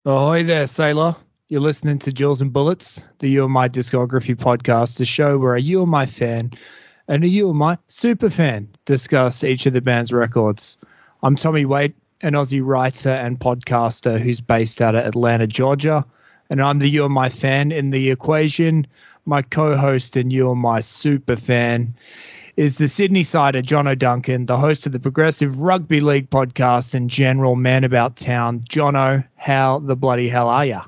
Ahoy there, sailor. You're listening to Jules and Bullets, the You and My Discography podcast, the show where a You and My fan and a You and My super fan discuss each of the band's records. I'm Thommy Waite, an Aussie writer and podcaster who's based out of Atlanta, Georgia, and I'm the You and My fan in the equation. My co-host and You and My super fan is the Sydney-sider Johnno Duncan, the host of the Progressive Rugby League Podcast and general man about town. Johnno, how the bloody hell are ya?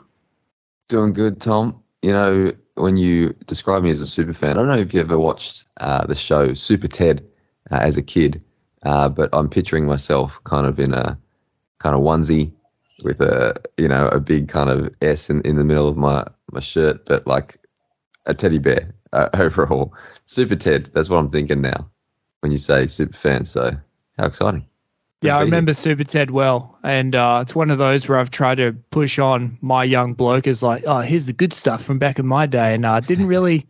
Doing good, Tom. You know, when you describe me as a super fan, I don't know if you ever watched the show Super Ted as a kid, but I'm picturing myself kind of in a kind of onesie with a big kind of S in the middle of my shirt, but like a teddy bear overall. Super Ted, that's what I'm thinking now when you say super fan. So how exciting. Yeah, I remember Super Ted well, and it's one of those where I've tried to push on my young bloke as like, oh, here's the good stuff from back in my day, and didn't really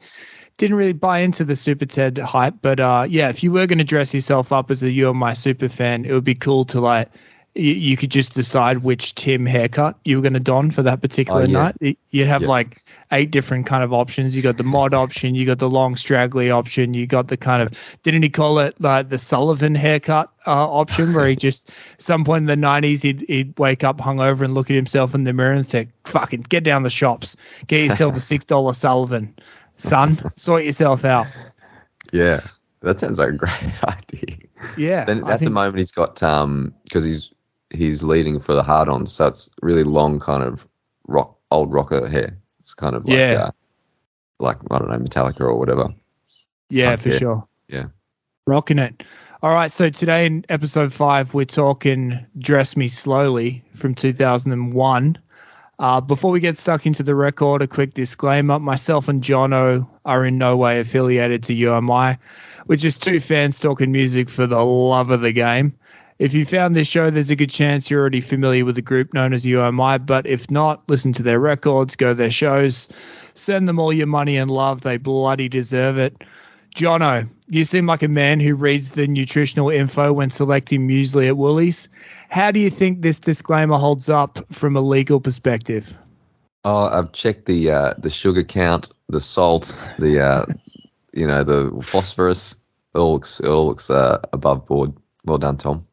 buy into the Super Ted hype. But yeah, if you were going to dress yourself up as a You and My super fan, it would be cool to like you could just decide which Tim haircut you were going to don for that particular night. You'd have like 8 different kind of options. You got the mod option, you got the long straggly option, you got the kind of, didn't he call it like the Sullivan haircut option, where he just some point in the 90s he'd wake up hungover and look at himself in the mirror and think, fucking get down the shops, get yourself a $6 Sullivan, son, sort yourself out. Yeah, that sounds like a great idea. Yeah. Then at the moment he's got because he's leading for the hard-on, so it's really long kind of old rocker hair. It's kind of like I don't know, Metallica or whatever. Yeah, for sure. Yeah. Rocking it. All right, so today in episode 5, we're talking Dress Me Slowly from 2001. Before we get stuck into the record, a quick disclaimer. Myself and Johnno are in no way affiliated to UMI. We're just 2 fans talking music for the love of the game. If you found this show, there's a good chance you're already familiar with the group known as UMI, but if not, listen to their records, go to their shows, send them all your money and love. They bloody deserve it. Johnno, you seem like a man who reads the nutritional info when selecting muesli at Woolies. How do you think this disclaimer holds up from a legal perspective? Oh, I've checked the sugar count, the salt, the phosphorus. It all looks above board. Well done, Tom.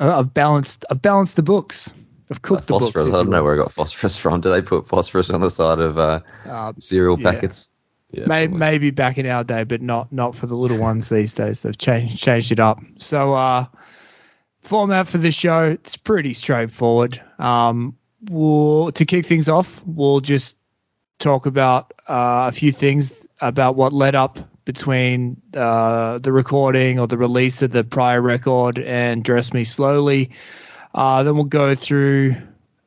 I've balanced the books. I've cooked the phosphorus. books. I don't know where I got phosphorus from. Do they put phosphorus on the side of cereal packets? Yeah, maybe back in our day, but not for the little ones these days. They've changed it up. So format for the show, it's pretty straightforward. To kick things off, we'll just talk about a few things about what led up between the recording or the release of the prior record and Dress Me Slowly. Then we'll go through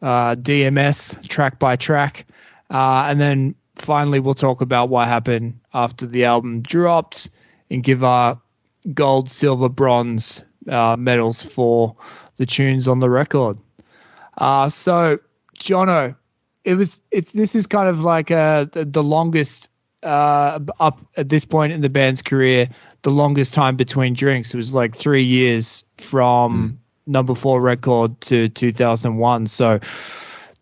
DMS track by track. And then finally we'll talk about what happened after the album dropped and give our gold, silver, bronze medals for the tunes on the record. So, Johnno, this is kind of like the longest up at this point in the band's career, the longest time between drinks. It was like 3 years from number 4 record to 2001. So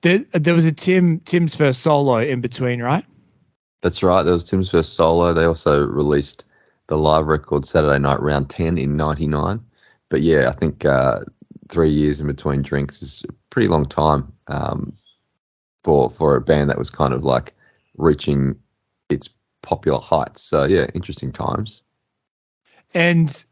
there was a Tim's first solo in between, right? That's right. There was Tim's first solo. They also released the live record Saturday Night Round 10 in 99. But yeah, I think 3 years in between drinks is a pretty long time for a band that was kind of like reaching its popular heights. So yeah, interesting times. And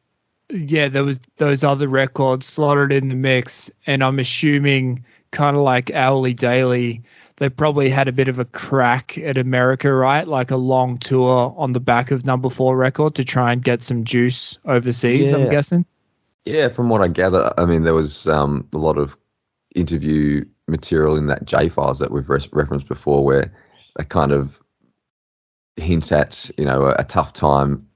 yeah, there was those other records slotted in the mix, and I'm assuming kind of like Hourly Daily, they probably had a bit of a crack at America, right? Like a long tour on the back of number 4 record to try and get some juice overseas, I'm guessing. Yeah, from what I gather, I mean, there was a lot of interview material in that J files that we've referenced before, where they kind of hint at, a tough time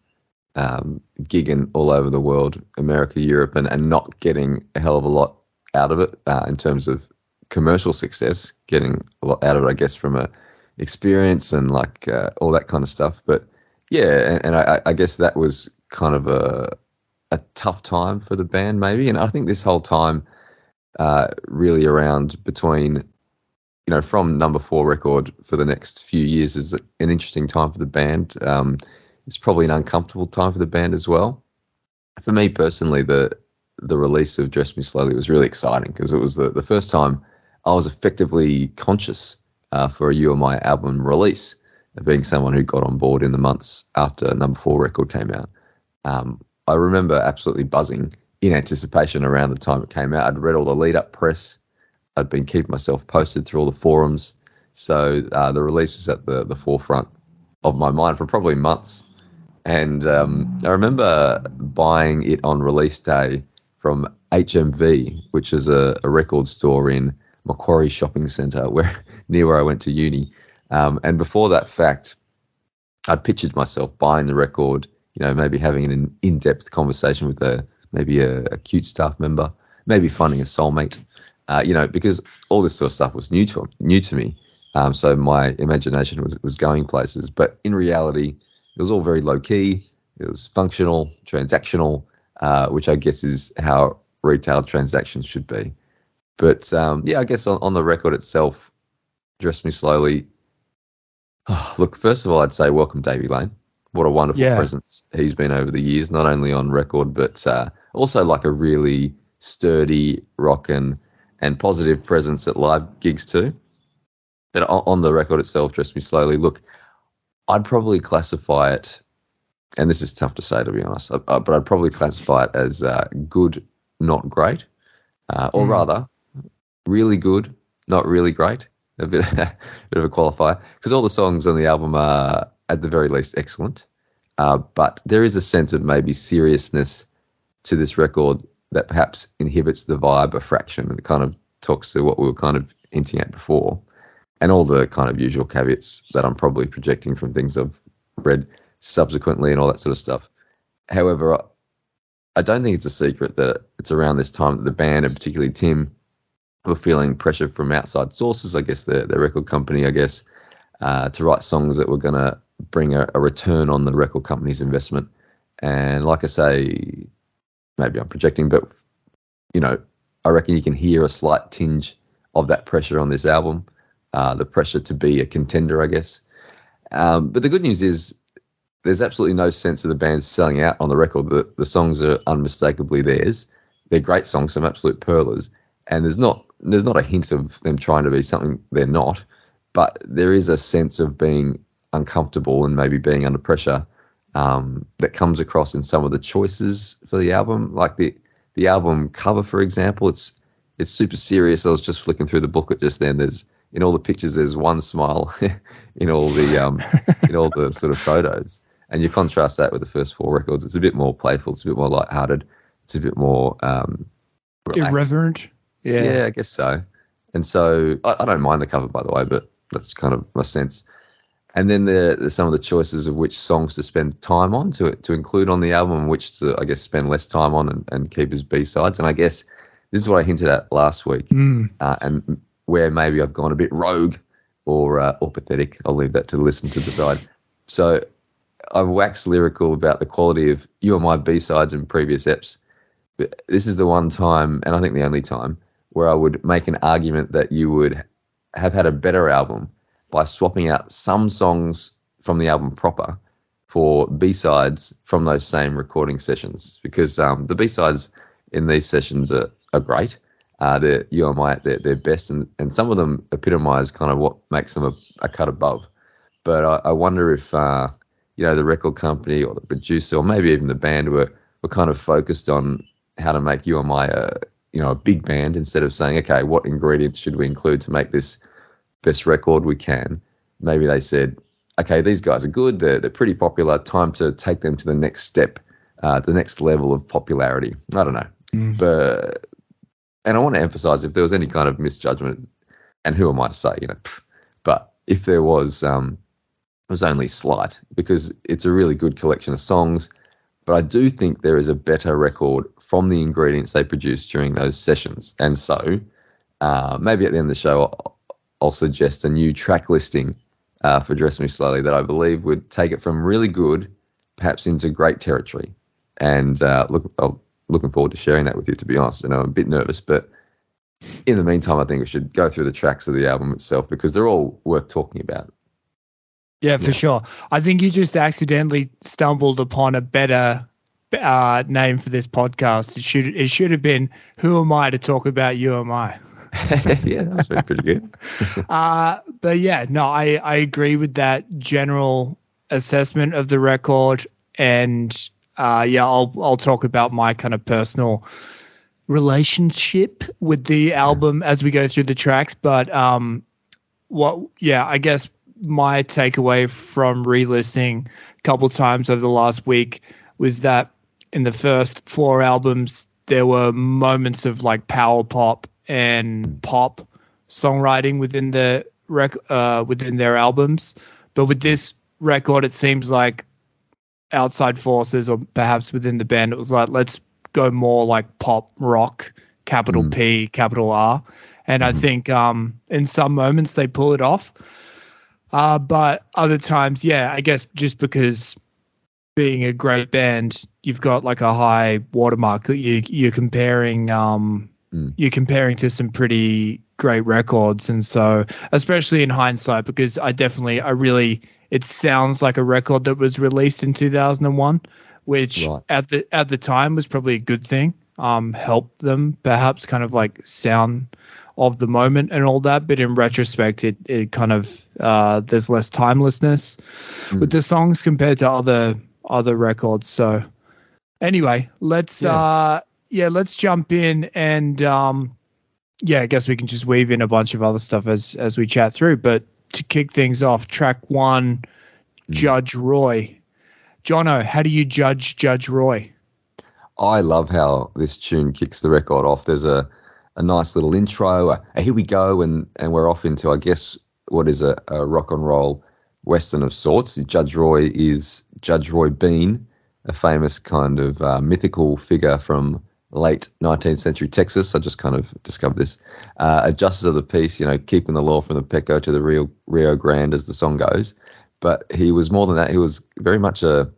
gigging all over the world, America, Europe, and not getting a hell of a lot out of it in terms of commercial success, getting a lot out of it, I guess, from a experience and like all that kind of stuff. But yeah, and I guess that was kind of a tough time for the band maybe. And I think this whole time really around between from number 4 record for the next few years is an interesting time for the band. It's probably an uncomfortable time for the band as well. For me personally, the release of Dress Me Slowly was really exciting because it was the first time I was effectively conscious for a You Are My album release, being someone who got on board in the months after number 4 record came out. I remember absolutely buzzing in anticipation around the time it came out. I'd read all the lead-up press. I'd been keeping myself posted through all the forums. So the release was at the forefront of my mind for probably months. And I remember buying it on release day from HMV, which is a record store in Macquarie Shopping Centre, near where I went to uni. And before that fact, I'd pictured myself buying the record, maybe having an in-depth conversation with maybe a cute staff member, maybe finding a soulmate, because all this sort of stuff was new to me. So my imagination was going places. But in reality, it was all very low-key. It was functional, transactional, which I guess is how retail transactions should be. But, I guess on the record itself, Dress Me Slowly. Oh, look, first of all, I'd say welcome Davey Lane. What a wonderful presence he's been over the years, not only on record, but also like a really sturdy, rockin' and positive presence at live gigs too. But on the record itself, Dress Me Slowly, look, I'd probably classify it, and this is tough to say to be honest, but I'd probably classify it as good, not great, or rather, really good, not really great. A bit of a qualifier, because all the songs on the album are at the very least excellent, but there is a sense of maybe seriousness to this record that perhaps inhibits the vibe a fraction, and it kind of talks to what we were kind of hinting at before, and all the kind of usual caveats that I'm probably projecting from things I've read subsequently and all that sort of stuff. However, I don't think it's a secret that it's around this time that the band, and particularly Tim, were feeling pressure from outside sources, I guess the record company, I guess, to write songs that were going to bring a return on the record company's investment. And like I say, maybe I'm projecting, but, I reckon you can hear a slight tinge of that pressure on this album, the pressure to be a contender, I guess. But the good news is there's absolutely no sense of the band selling out on the record. The songs are unmistakably theirs. They're great songs, some absolute pearlers. And there's not a hint of them trying to be something they're not, but there is a sense of being uncomfortable and maybe being under pressure that comes across in some of the choices for the album. Like the album cover, for example, it's super serious. I was just flicking through the booklet just then. In all the pictures, there's one smile in all the sort of photos, and you contrast that with the first 4 records. It's a bit more playful. It's a bit more lighthearted. It's a bit more irreverent. Yeah, I guess so. And so I don't mind the cover, by the way, but that's kind of my sense. And then there's some of the choices of which songs to spend time on to include on the album, and which to, I guess, spend less time on and keep as B-sides. And I guess this is what I hinted at last week, and where maybe I've gone a bit rogue or pathetic. I'll leave that to the listener to decide. So I've waxed lyrical about the quality of You Are My B-sides in previous eps. But this is the one time, and I think the only time, where I would make an argument that you would have had a better album by swapping out some songs from the album proper for B-sides from those same recording sessions, because the B-sides in these sessions are great. They're You Are My at their best, and some of them epitomise kind of what makes them a cut above. But I wonder if the record company or the producer or maybe even the band were kind of focused on how to make You Are My a big band, instead of saying, okay, what ingredients should we include to make this best record we can? Maybe they said, okay, these guys are good, they're pretty popular, time to take them to the next step, the next level of popularity. I don't know. And I want to emphasize, if there was any kind of misjudgment, and who am I to say, but if there was, it was only slight, because it's a really good collection of songs. But I do think there is a better record from the ingredients they produced during those sessions. And so maybe at the end of the show, I'll suggest a new track listing for Dress Me Slowly that I believe would take it from really good, perhaps into great territory. And I'm looking forward to sharing that with you, to be honest. I'm a bit nervous, but in the meantime, I think we should go through the tracks of the album itself because they're all worth talking about. Yeah, for sure. I think you just accidentally stumbled upon a better name for this podcast. It should have been "Who Am I to Talk About You Am I?" Yeah, that was pretty good. But yeah, no, I agree with that general assessment of the record, and I'll talk about my kind of personal relationship with the album as we go through the tracks. But I guess my takeaway from re-listening a couple times over the last week was that in the first 4 albums there were moments of like power pop and pop songwriting within within their albums, but with this record it seems like outside forces, or perhaps within the band, it was like, let's go more like pop rock, capital P, capital R. And I think in some moments they pull it off. But other times, I guess just because being a great band, you've got like a high watermark. You're comparing to some pretty great records. And so, especially in hindsight, because it sounds like a record that was released in 2001, which at the time was probably a good thing. Helped them perhaps kind of like sound of the moment and all that, but in retrospect it kind of there's less timelessness with the songs compared to other records. So anyway, let's jump in, and I guess we can just weave in a bunch of other stuff as we chat through. But to kick things off, track 1, Judge Roy. Johnno, how do you judge Judge Roy? I love how this tune kicks the record off. There's a nice little intro, a here we go, and we're off into, I guess, what is a rock and roll western of sorts. Judge Roy is Judge Roy Bean, a famous kind of mythical figure from late 19th century Texas. I just kind of discovered this. A justice of the peace, keeping the law from the Petco to the Rio Grande, as the song goes. But he was more than that. He was very much a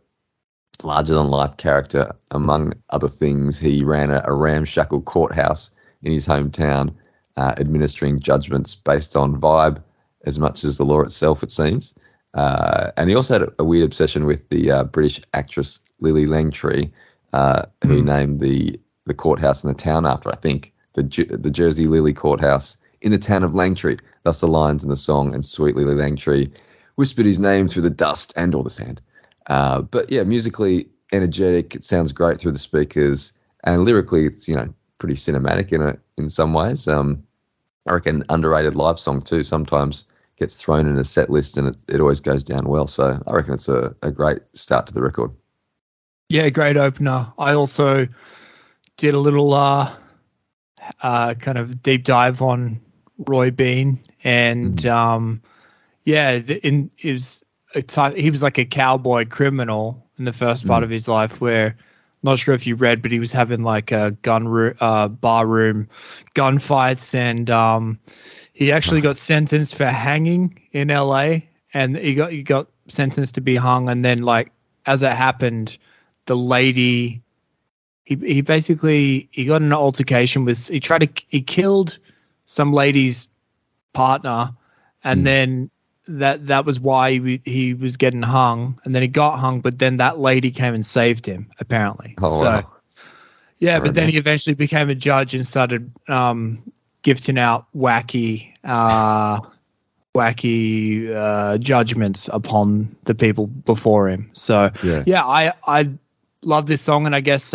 larger-than-life character. Among other things, he ran a ramshackle courthouse in his hometown, administering judgments based on vibe as much as the law itself, it seems. And he also had a weird obsession with the British actress Lily Langtry, who named the courthouse in the town after, I think, the Jersey Lily Courthouse in the town of Langtry. Thus the lines in the song, and sweet Lily Langtry whispered his name through the dust and all the sand. But yeah, musically energetic. It sounds great through the speakers, and lyrically, it's pretty cinematic in some ways. I reckon underrated live song too. Sometimes gets thrown in a set list, and it always goes down well. So I reckon it's a great start to the record. Yeah, great opener. I also did a little kind of deep dive on Roy Bean, and he was like a cowboy criminal in the first part of his life, where, not sure if you read, but he was having like a barroom gunfights, and he actually got sentenced for hanging in LA, and he got sentenced to be hung, and then like as it happened, the lady, he basically got in an altercation with, he killed some lady's partner, and then that was why he was getting hung, and then he got hung, but then that lady came and saved him, apparently. Wow. Yeah, but then he eventually became a judge and started gifting out wacky judgments upon the people before him. So I love this song, and I guess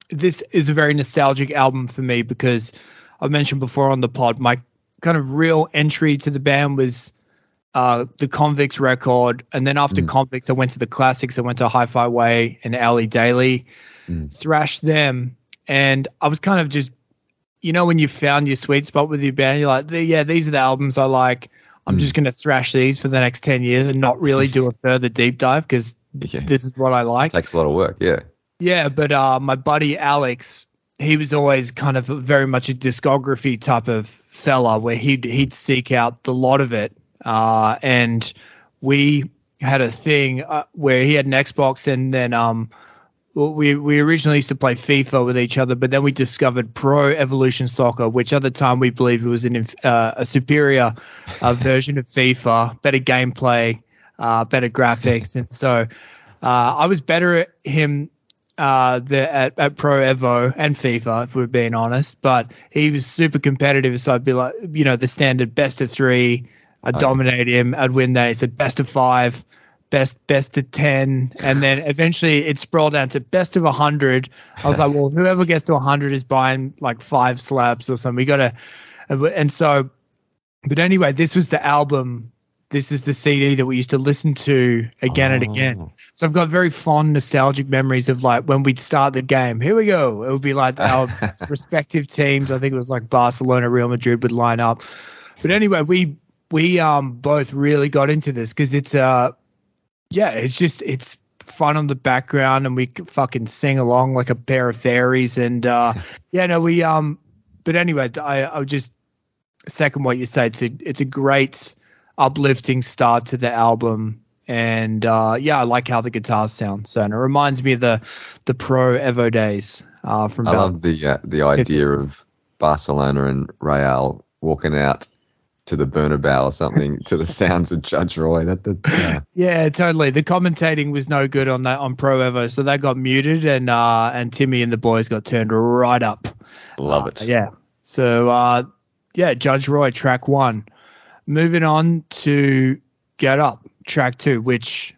this is a very nostalgic album for me, because I mentioned before on the pod, my kind of real entry to the band was the Convicts record, and then after Convicts I went to the classics. I went to Hi-Fi Way and Ali Daly, thrashed them, and I was kind of just, when you found your sweet spot with your band, you're like, these are the albums I like. I'm just going to thrash these for the next 10 years and not really do a further deep dive, because this is what I like. Takes a lot of work, yeah. Yeah, but my buddy Alex, he was always kind of very much a discography type of fella, where he'd seek out the lot of it. And we had a thing where he had an Xbox, and then we originally used to play FIFA with each other, but then we discovered Pro Evolution Soccer, which at the time we believed it was a superior version of FIFA, better gameplay, better graphics. And so I was better at him at Pro Evo and FIFA, if we're being honest, but he was super competitive. So I'd be like, the standard best of 3. I'd dominate him. I'd win that. He said best of 5. Best of 10, and then eventually it sprawled down to best of 100. I was like, well, whoever gets to 100 is buying like 5 slabs or something. We got to, and so, but anyway, this was the album. This is the CD that we used to listen to again and again. So I've got very fond nostalgic memories of like when we'd start the game. Here we go. It would be like our respective teams. I think it was like Barcelona, Real Madrid would line up. But anyway, we both really got into this because it's it's fun on the background and we could fucking sing along like a pair of fairies. And but anyway, I would just second what you said. It's a great uplifting start to the album. And I like how the guitars sound. So, and it reminds me of the Pro Evo days from. I love the idea of Barcelona and Real walking out to the Bernabeu or something to the sounds of Judge Roy. Yeah, totally. The commentating was no good on Pro Evo, so that got muted, and Timmy and the boys got turned right up. Love it. Yeah. So Judge Roy, track 1. Moving on to Get Up, track 2, which,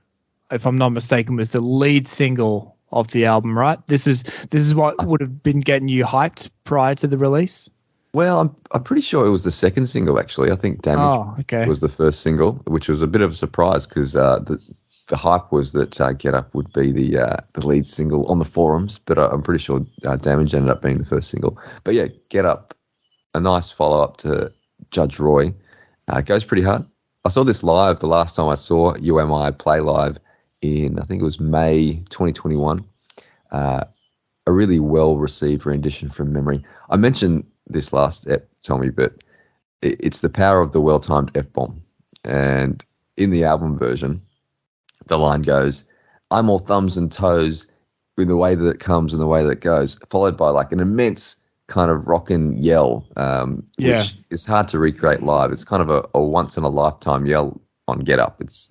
if I'm not mistaken, was the lead single of the album, right? This is what would have been getting you hyped prior to the release. Well, I'm pretty sure it was the second single, actually. I think Damage was the first single, which was a bit of a surprise because the hype was that Get Up would be the lead single on the forums, but I'm pretty sure Damage ended up being the first single. But yeah, Get Up, a nice follow-up to Judge Roy. It goes pretty hard. I saw this live the last time I saw UMI play live in, I think it was May 2021. A really well-received rendition from memory. I mentioned this last ep, Tommy, but it's the power of the well-timed F-bomb. And in the album version, the line goes, "I'm all thumbs and toes in the way that it comes and the way that it goes," followed by like an immense kind of rockin' yell, which is hard to recreate live. It's kind of a once-in-a-lifetime yell on Get Up. It's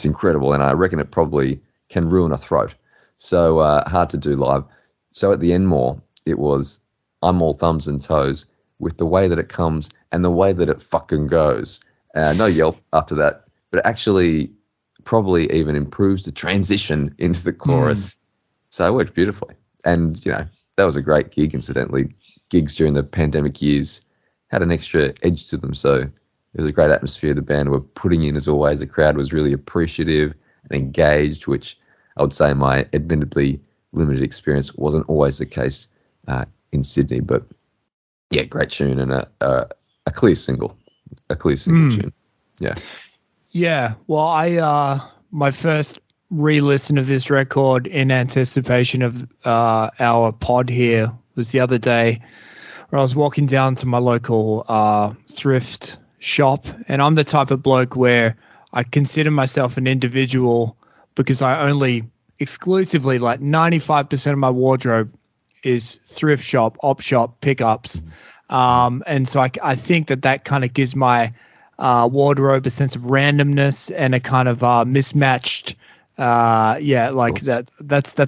incredible, and I reckon it probably can ruin a throat. So hard to do live. So at the end more, it was, "I'm all thumbs and toes with the way that it comes and the way that it fucking goes." No yelp after that, but it actually probably even improves the transition into the chorus. So it worked beautifully. And, that was a great gig, incidentally. Gigs during the pandemic years had an extra edge to them. So it was a great atmosphere the band were putting in, as always. The crowd was really appreciative and engaged, which I would say my admittedly limited experience wasn't always the case in Sydney. But yeah, great tune and a clear single. A clear single tune. Yeah. Yeah. Well, my first re-listen of this record in anticipation of our pod here was the other day where I was walking down to my local thrift shop, and I'm the type of bloke where I consider myself an individual because I only exclusively, like 95% of my wardrobe is thrift shop, op shop, pickups. And so I think that kind of gives my wardrobe a sense of randomness and a kind of mismatched that's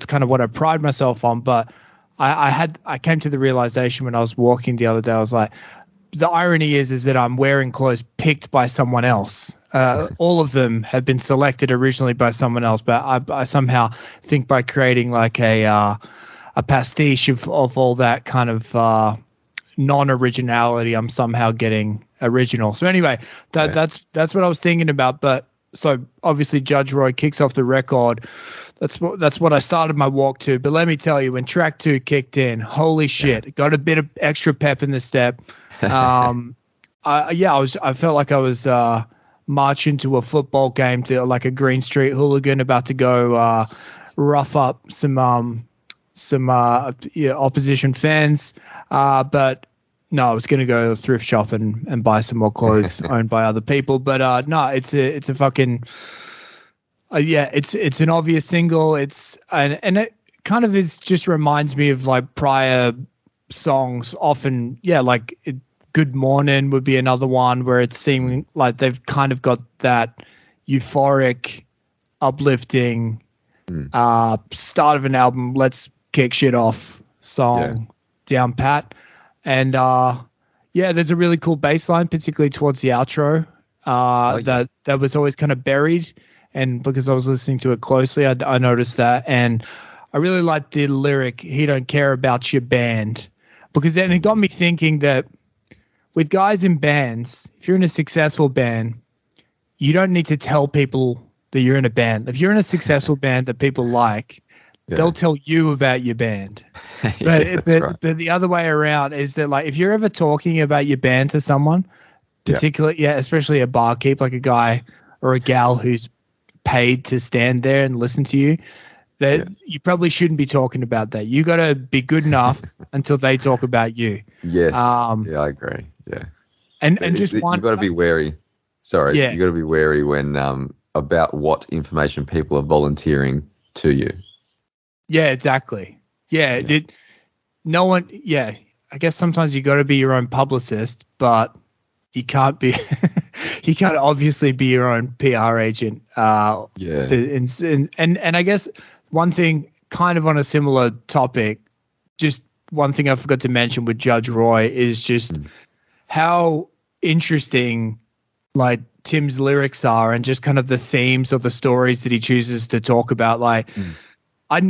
kind of what I pride myself on. But I came to the realization when I was walking the other day, I was like, the irony is that I'm wearing clothes picked by someone else. All of them have been selected originally by someone else, but I somehow think by creating like a pastiche of all that kind of non-originality, I'm somehow getting original. So anyway, that's what I was thinking about. But so obviously Judge Roy kicks off the record. That's what I started my walk to. But let me tell you, when track 2 kicked in, holy shit, got a bit of extra pep in the step. I felt like I was marching to a football game to like a Green Street hooligan about to go rough up some opposition fans. But no, I was going to go to the thrift shop and buy some more clothes owned by other people. But no, it's a fucking it's an obvious single. And kind of just reminds me of like prior songs. Often, like Good Morning would be another one where it's seeming like they've kind of got that euphoric, uplifting start of an album, let's kick shit off song down pat. And there's a really cool bass line, particularly towards the outro, that was always kind of buried. And because I was listening to it closely, I noticed that. And I really liked the lyric, "He don't care about your band," because then it got me thinking that with guys in bands, if you're in a successful band, you don't need to tell people that you're in a band. If you're in a successful band that people like, they'll tell you about your band. But the other way around is that, like, if you're ever talking about your band to someone, particularly, especially a barkeep, like a guy or a gal who's paid to stand there and listen to you, that you probably shouldn't be talking about that. You got to be good enough until they talk about you. Yes. I agree. Yeah. And just one, you've got to be wary. Sorry. You got to be wary when about what information people are volunteering to you. Yeah, exactly. Yeah. No one. Yeah. I guess sometimes you got to be your own publicist, but you can't be. You can't obviously be your own PR agent. And I guess one thing, kind of on a similar topic, just one thing I forgot to mention with Judge Roy is just how interesting, like, Tim's lyrics are, and just kind of the themes or the stories that he chooses to talk about. Like, I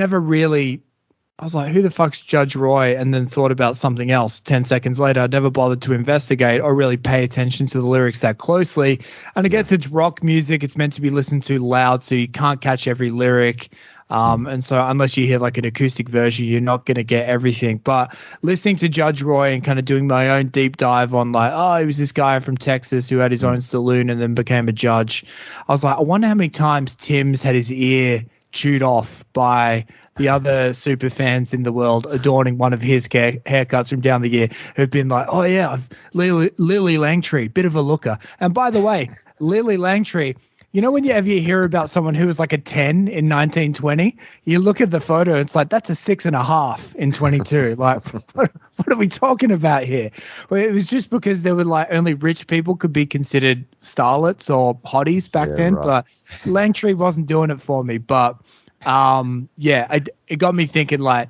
was like, who the fuck's Judge Roy? And then thought about something else 10 seconds later. I'd never bothered to investigate or really pay attention to the lyrics that closely. And I guess it's rock music. It's meant to be listened to loud, so you can't catch every lyric. And so unless you hear like an acoustic version, you're not going to get everything. But listening to Judge Roy and kind of doing my own deep dive on, like, he was this guy from Texas who had his own saloon and then became a judge. I was like, I wonder how many times Tim's had his ear chewed off by the other super fans in the world adorning one of his haircuts from down the year, who've been like, oh yeah, Lily Langtree, bit of a looker. And by the way, Lily Langtree, you know, when you ever hear about someone who was like a 10 in 1920, you look at the photo, it's like, that's a 6.5 in 22. Like, what are we talking about here? Well, it was just because there were like only rich people could be considered starlets or hotties back then. Right. But Langtree wasn't doing it for me. But it got me thinking, like,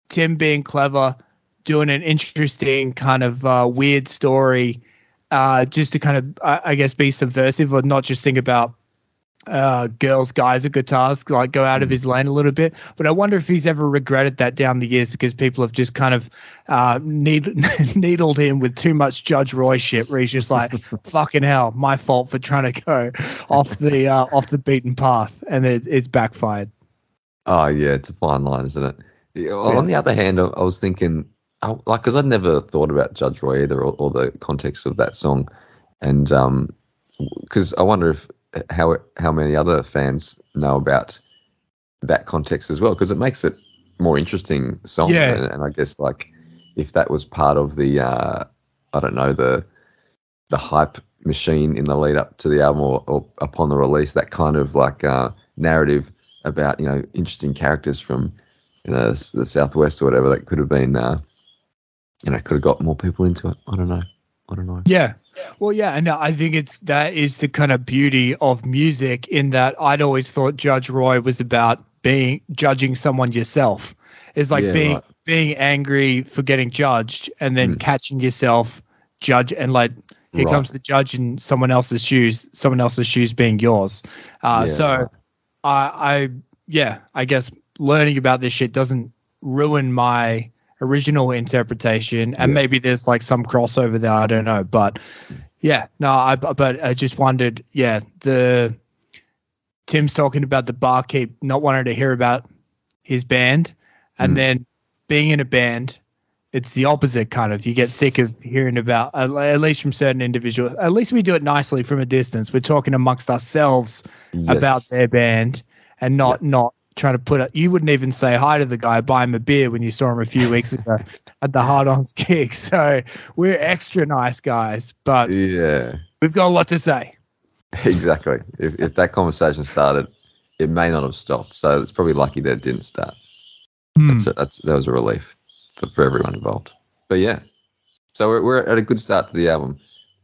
Tim being clever, doing an interesting kind of weird story, just to kind of, I guess, be subversive, or not just think about girls, guys, or guitars, like go out of his lane a little bit. But I wonder if he's ever regretted that down the years, because people have just kind of needled him with too much Judge Roy shit, where he's just like, fucking hell, my fault for trying to go off the beaten path, and it's backfired. Oh yeah, it's a fine line, isn't it? Well, on the other hand, I was thinking, like, because I'd never thought about Judge Roy either, or the context of that song, and because I wonder if how many other fans know about that context as well, because it makes it more interesting song. Yeah. And I guess, like, if that was part of the I don't know, the hype machine in the lead up to the album, or upon the release, that kind of like narrative about, you know, interesting characters from, you know, the Southwest or whatever, that could have been could have got more people into it. I don't know. Yeah. Well, yeah, and I think that is the kind of beauty of music, in that I'd always thought Judge Roy was about judging someone yourself. It's like being angry for getting judged, and then catching yourself judge, and like, here comes the judge in someone else's shoes being yours. I guess learning about this shit doesn't ruin my original interpretation, and maybe there's like some crossover there, I don't know, but I just wondered, the Tim's talking about the barkeep not wanting to hear about his band, and then being in a band, it's the opposite, kind of. You get sick of hearing about, at least from certain individuals. At least we do it nicely from a distance. We're talking amongst ourselves about their band, and not trying to put it. You wouldn't even say hi to the guy, buy him a beer when you saw him a few weeks ago at the Hard Ons gig. So we're extra nice guys, but we've got a lot to say. Exactly. If that conversation started, it may not have stopped. So it's probably lucky that it didn't start. That was a relief for everyone involved. But yeah, so we're at a good start to the album.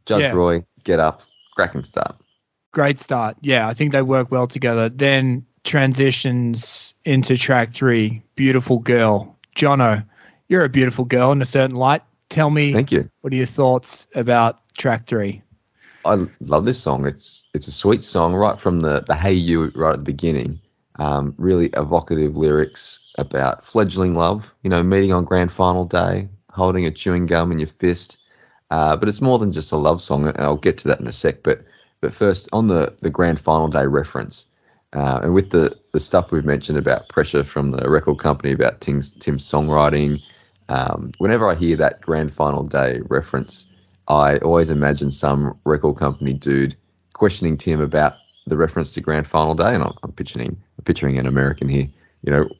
Judge Roy, Get Up, cracking start. Great start. Yeah, I think they work well together. Then transitions into track 3, Beautiful Girl. Johnno, you're a beautiful girl in a certain light. Tell me, thank you. What are your thoughts about track 3? I love this song. It's a sweet song right from the Hey You right at the beginning. Really evocative lyrics about fledgling love, meeting on grand final day, holding a chewing gum in your fist. But it's more than just a love song, and I'll get to that in a sec. But first, on the grand final day reference, and with the stuff we've mentioned about pressure from the record company about Tim's songwriting, whenever I hear that grand final day reference, I always imagine some record company dude questioning Tim about the reference to grand final day, and I'm picturing an American here.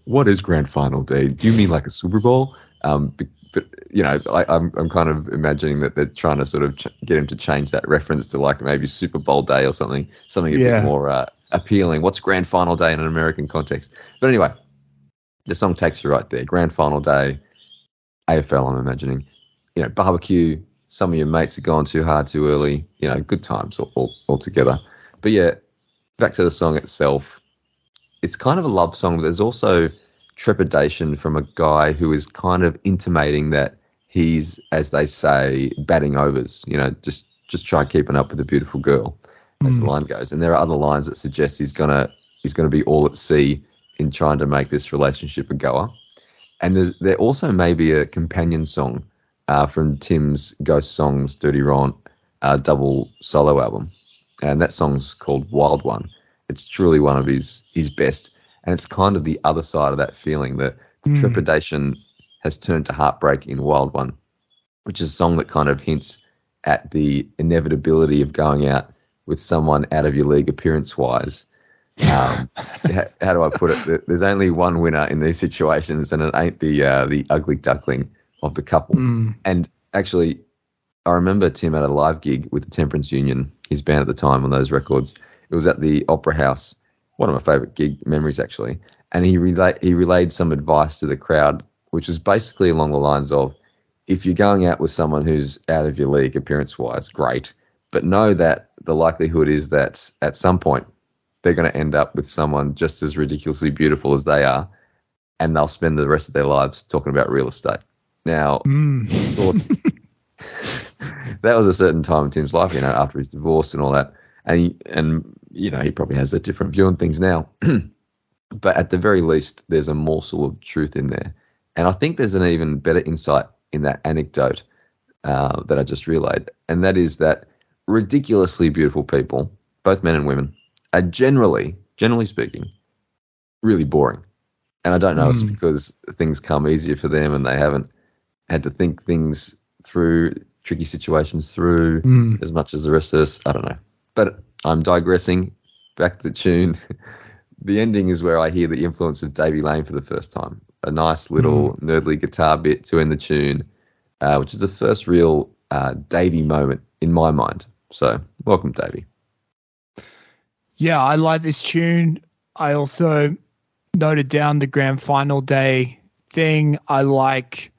What is grand final day? Do you mean like a Super Bowl? But I'm kind of imagining that they're trying to sort of get him to change that reference to like maybe Super Bowl day or something a bit more appealing. What's grand final day in an American context? But anyway, the song takes you right there. Grand final day, AFL, I'm imagining. Barbecue. Some of your mates are gone too hard too early. Good times all together. But yeah, back to the song itself. It's kind of a love song, but there's also trepidation from a guy who is kind of intimating that he's, as they say, batting overs. Just try keeping up with a beautiful girl, as the line goes. And there are other lines that suggest he's gonna be all at sea in trying to make this relationship a goer. And there also may be a companion song from Tim's Ghost Songs Dirty Ron double solo album, and that song's called Wild One. It's truly one of his best, and it's kind of the other side of that feeling that trepidation has turned to heartbreak in Wild One, which is a song that kind of hints at the inevitability of going out with someone out of your league appearance-wise. How do I put it? There's only one winner in these situations, and it ain't the ugly duckling of the couple. And actually, I remember Tim at a live gig with the Temperance Union, his band at the time, on those records. It was at the Opera House, one of my favourite gig memories actually. And he relayed some advice to the crowd, which was basically along the lines of, if you're going out with someone who's out of your league appearance-wise, great, but know that the likelihood is that at some point they're going to end up with someone just as ridiculously beautiful as they are, and they'll spend the rest of their lives talking about real estate. Now, of course, that was a certain time in Tim's life, after his divorce and all that. And he probably has a different view on things now. But at the very least, there's a morsel of truth in there. And I think there's an even better insight in that anecdote that I just relayed. And that is that ridiculously beautiful people, both men and women, are generally speaking, really boring. And I don't know, it's because things come easier for them and they haven't had to think things through, tricky situations through as much as the rest of us. I don't know. But I'm digressing. Back to the tune. The ending is where I hear the influence of Davey Lane for the first time. A nice little nerdly guitar bit to end the tune, which is the first real Davey moment in my mind. So welcome, Davey. Yeah, I like this tune. I also noted down the grand final day thing. I like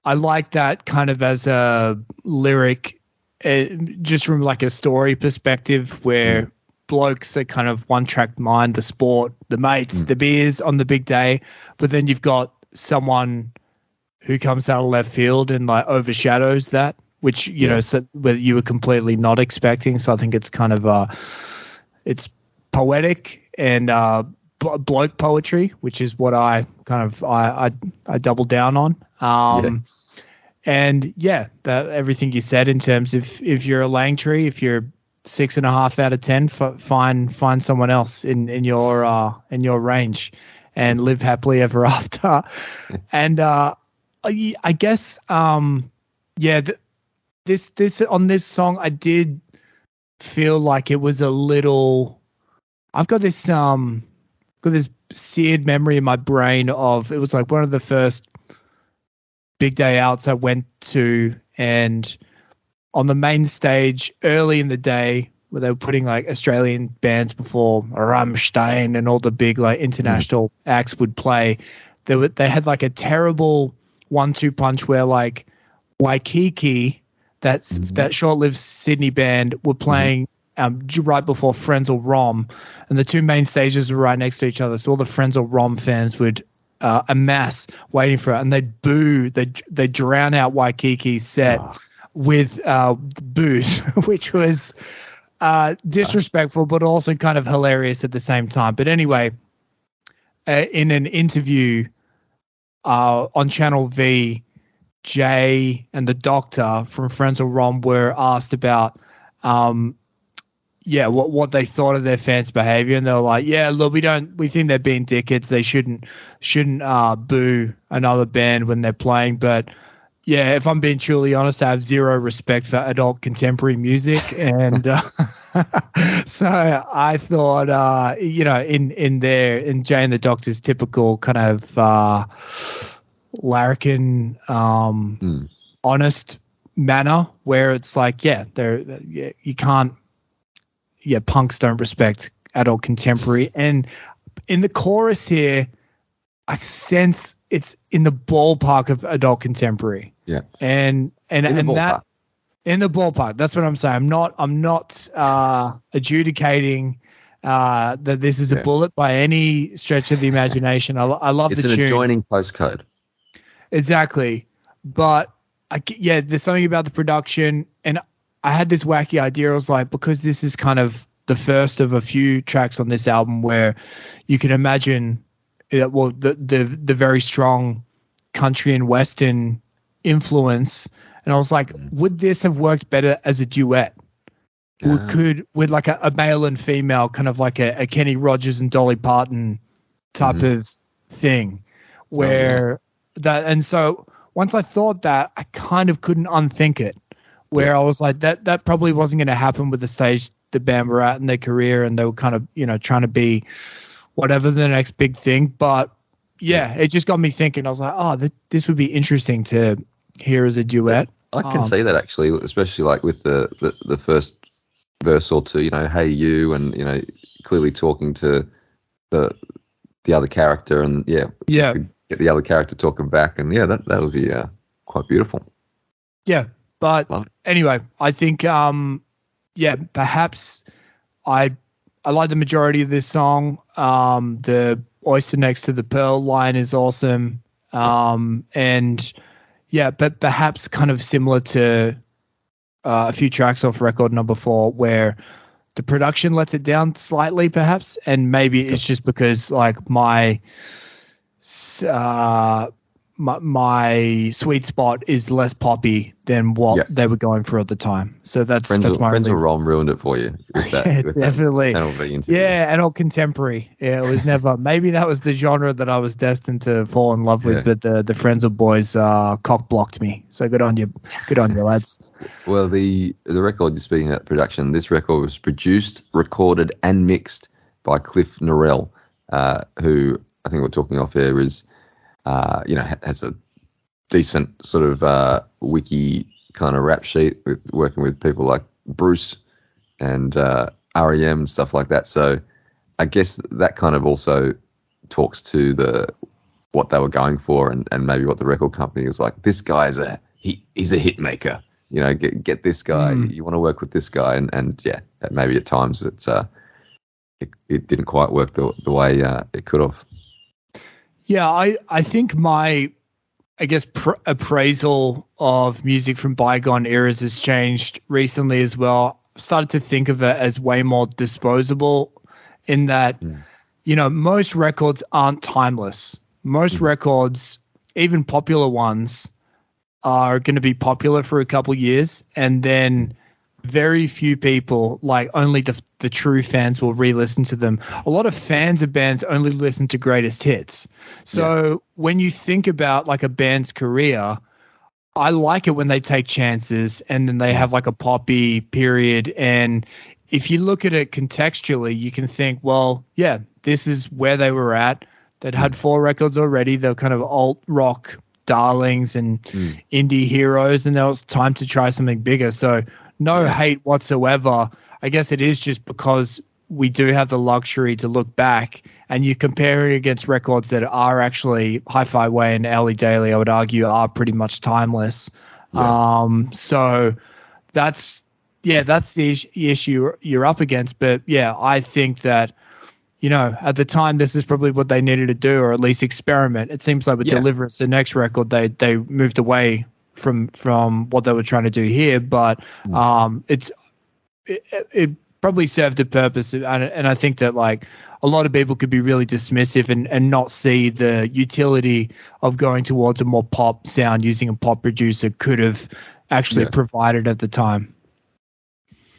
that kind of as a lyric, just from like a story perspective, where blokes are kind of one-track mind, the sport, the mates, the beers on the big day, but then you've got someone who comes out of left field and like overshadows that, which whether you were completely not expecting. So I think it's kind of it's poetic and bloke poetry, which is what I double down on. And everything you said in terms of if you're a Langtree, if you're 6.5 out of 10, find someone else in your range and live happily ever after. And I guess this on this song, I did feel like it was a little. I've got this seared memory in my brain of, it was like one of the first big day outs I went to, and on the main stage early in the day where they were putting like Australian bands before Rammstein and all the big like international acts would play, they had like a terrible 1-2 punch where like Waikiki, that short-lived Sydney band, were playing right before Frenzal Rom, and the two main stages were right next to each other. So all the Frenzal Rom fans would amass waiting for it, and they'd boo, they'd drown out Waikiki's set with boos, which was disrespectful, but also kind of hilarious at the same time. But anyway, in an interview on Channel V, Jay and the Doctor from Frenzal Rom were asked about what they thought of their fans' behavior, and they were like, yeah, look, we think they're being dickheads. They shouldn't boo another band when they're playing. But yeah, if I'm being truly honest, I have zero respect for adult contemporary music, and so I thought, in Jay and the Doctor's typical kind of larrikin, honest manner, where it's like, you can't. Yeah, punks don't respect adult contemporary. And in the chorus here, I sense it's in the ballpark of adult contemporary. Yeah. And that in the ballpark, that's what I'm saying. I'm not adjudicating that this is a bullet by any stretch of the imagination. I love the tune. It's an adjoining postcode. Exactly. But there's something about the production, and I had this wacky idea. I was like, because this is kind of the first of a few tracks on this album where you can imagine, the very strong country and western influence. And I was like, would this have worked better as a duet? With like a male and female, kind of like a Kenny Rogers and Dolly Parton type of thing, where that. And so once I thought that, I kind of couldn't unthink it. Where I was like, that probably wasn't going to happen with the stage the band were at in their career, and they were kind of, trying to be whatever the next big thing. But it just got me thinking. I was like, this would be interesting to hear as a duet. I can see that, actually, especially like with the first verse or two, hey you, and clearly talking to the other character, and get the other character talking back, and that would be quite beautiful. Yeah. But anyway, I think, perhaps I like the majority of this song. The oyster next to the pearl line is awesome. But perhaps kind of similar to a few tracks off record number 4, where the production lets it down slightly, perhaps. And maybe it's just because like my sweet spot is less poppy than what they were going for at the time. So that's my Frenzal Rom ruined it for you. With that, with definitely. That adult contemporary. Yeah, it was never. Maybe that was the genre that I was destined to fall in love with, but the Frenzal boys cock blocked me. So good on you, lads. Well, the record, you're speaking about production. This record was produced, recorded, and mixed by Cliff Norrell, who I think we're talking off air is. Has a decent sort of wiki kind of rap sheet with working with people like Bruce and REM, stuff like that. So I guess that kind of also talks to what they were going for, and maybe what the record company was like. This guy he's a hit maker. Get this guy. You want to work with this guy, and maybe at times it didn't quite work the way it could have. Yeah, I think my, appraisal of music from bygone eras has changed recently as well. I've started to think of it as way more disposable, in that, most records aren't timeless. Most records, even popular ones, are going to be popular for a couple years, and then very few people, like only the true fans, will re-listen to them. A lot of fans of bands only listen to greatest hits. So when you think about like a band's career, I like it when they take chances and then they have like a poppy period. And if you look at it contextually, you can think, well, this is where they were at. They'd had 4 records already. They're kind of alt rock darlings and indie heroes, and now it's time to try something bigger. So no hate whatsoever. I guess it is just because we do have the luxury to look back, and you compare it against records that are actually Hi-Fi Way and Ellie Daily, I would argue, are pretty much timeless. Yeah. So that's the issue you're up against. But yeah, I think that, at the time, this is probably what they needed to do, or at least experiment. It seems like with Deliverance, the next record, they moved away from what they were trying to do here, but it probably served a purpose, and I think that like a lot of people could be really dismissive and not see the utility of going towards a more pop sound using a pop producer could have actually provided at the time.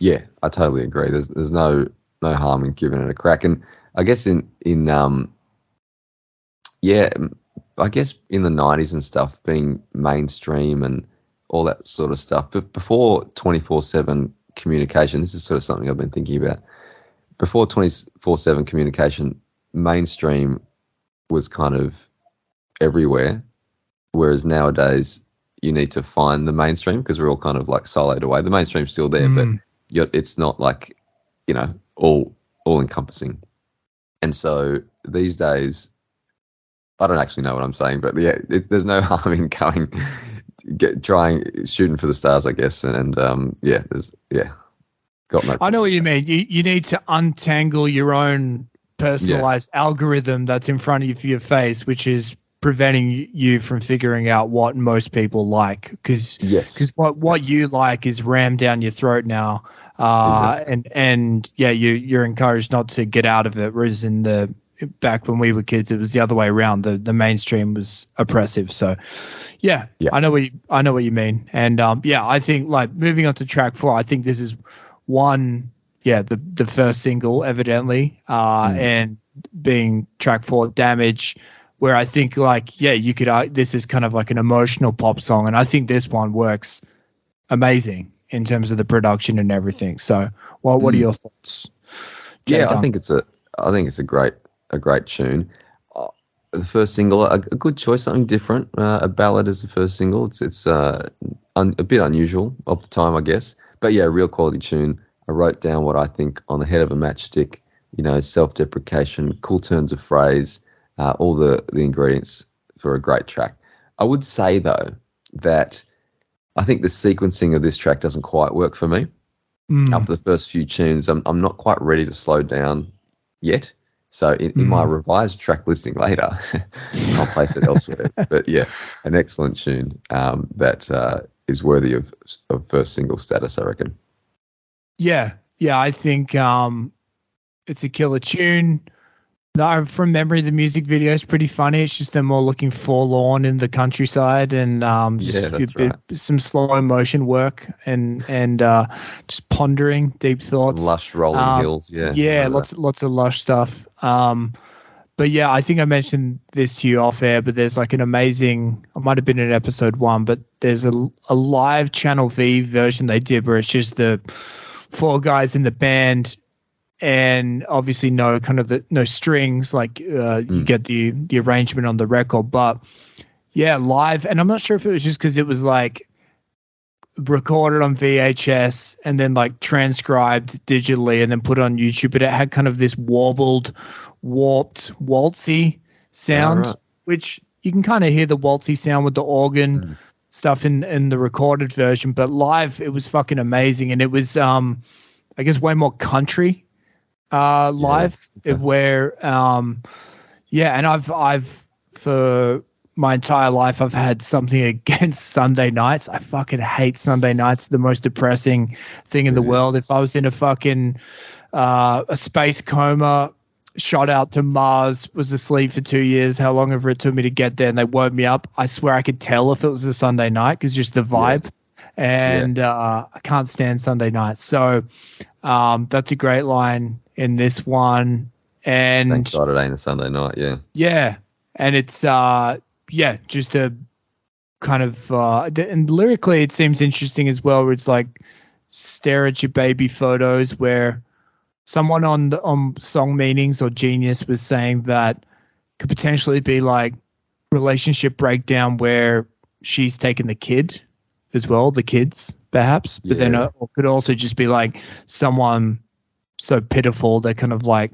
Yeah, I totally agree. There's no harm in giving it a crack, and I guess in I guess in the 90s and stuff, being mainstream and all that sort of stuff, but before 24/7 communication, this is sort of something I've been thinking about. Before 24/7 communication, mainstream was kind of everywhere, whereas nowadays you need to find the mainstream because we're all kind of like siloed away. The mainstream's still there, but it's not like, all encompassing. And so these days, I don't actually know what I'm saying, but there's no harm in shooting for the stars, I guess. And I know what you mean. You need to untangle your own personalized algorithm that's in front of your face, which is preventing you from figuring out what most people like. Because what you like is rammed down your throat now. Exactly. You're encouraged not to get out of it. Whereas back when we were kids, it was the other way around. The mainstream was oppressive. So, I know what you mean. And I think like moving on to track 4, I think this is the first single, evidently, and being track 4, Damage, where I think like you could this is kind of like an emotional pop song, and I think this one works amazing in terms of the production and everything. So, what are your thoughts? I think it's a great tune. The first single, a good choice, something different. A ballad as the first single. It's a bit unusual of the time, I guess. But yeah, real quality tune. I wrote down what I think on the head of a matchstick. Self-deprecation, cool turns of phrase, all the ingredients for a great track. I would say though that I think the sequencing of this track doesn't quite work for me. After the first few tunes, I'm not quite ready to slow down yet. So in my revised track listing later, I'll place it elsewhere. But yeah, an excellent tune that is worthy of first single status, I reckon. Yeah, I think it's a killer tune. From memory, the music video is pretty funny. It's just them all looking forlorn in the countryside, and some slow motion work and just pondering deep thoughts. Lush rolling hills, lots of lush stuff. But yeah, I think I mentioned this to you off air, but there's like an amazing, it might have been in episode 1, but there's a live Channel V version they did where it's just the 4 guys in the band. And obviously no strings, like you get the arrangement on the record, but live. And I'm not sure if it was just because it was like recorded on VHS and then like transcribed digitally and then put on YouTube, but it had kind of this warped, waltzy sound, which you can kind of hear the waltzy sound with the organ stuff in the recorded version, but live it was fucking amazing. And it was I guess way more country live, where and I've for my entire life I've had something against Sunday nights. I fucking hate Sunday nights. The most depressing thing in the world. If I was in a fucking a space coma, shot out to Mars, was asleep for 2 years, how long ever it took me to get there, and they woke me up, I swear I could tell if it was a Sunday night because just the vibe. And I can't stand Sunday nights. So that's a great line in this one. And thank God it ain't a Sunday night. Yeah. And it's just a kind of and lyrically it seems interesting as well, where it's like stare at your baby photos, where someone on Song Meanings or Genius was saying that could potentially be like relationship breakdown where she's taken the kid as well, the kids perhaps, but then it could also just be like someone so pitiful. They're kind of like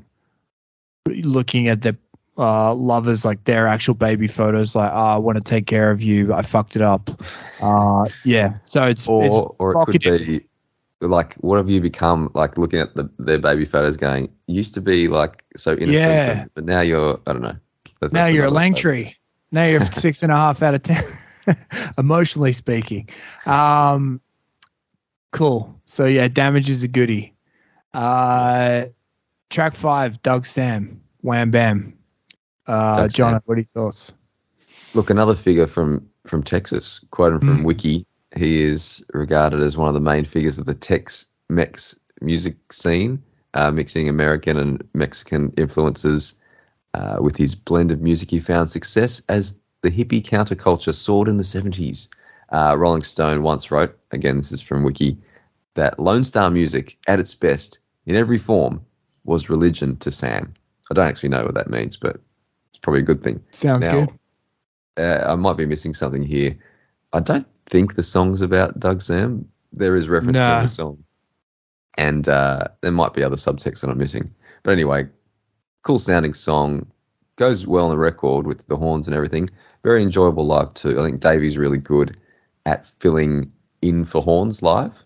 looking at their lovers like their actual baby photos, like, I want to take care of you, I fucked it up. Yeah, so it's or it could be like, what have you become, like looking at their baby photos going, you used to be like so innocent, but now you're, I don't know. Now you're a Langtree. Now you're 6.5 out of 10, emotionally speaking. Cool. So yeah, Damage is a goodie. Track 5, Doug Sam, Wham Bam. John, what are your thoughts? Look, another figure from Texas, quoting from Wiki. He is regarded as one of the main figures of the Tex-Mex music scene, mixing American and Mexican influences. With his blend of music, he found success as the hippie counterculture soared in the 70s. Rolling Stone once wrote, again, this is from Wiki, that Lone Star music, at its best, in every form, was religion to Sam. I don't actually know what that means, but it's probably a good thing. Sounds good. I might be missing something here. I don't think the song's about Doug Sam. There is reference to the song. And there might be other subtext that I'm missing. But anyway, cool sounding song. Goes well on the record with the horns and everything. Very enjoyable live too. I think Davey's really good at filling in for horns live.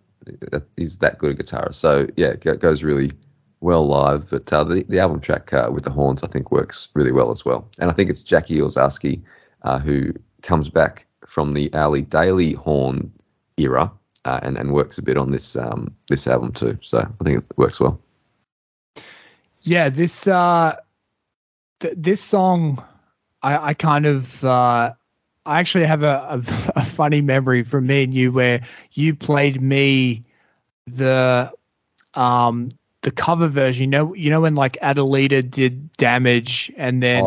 He's that good a guitarist. So yeah, it goes really well live. But the album track with the horns, I think, works really well as well. And I think it's Jackie Olszewski who comes back from the Ali Daly horn era and works a bit on this album too. So I think it works well. Yeah, this song, I kind of I actually have a funny memory from me and you where you played me the cover version. You know when like Adelita did Damage and then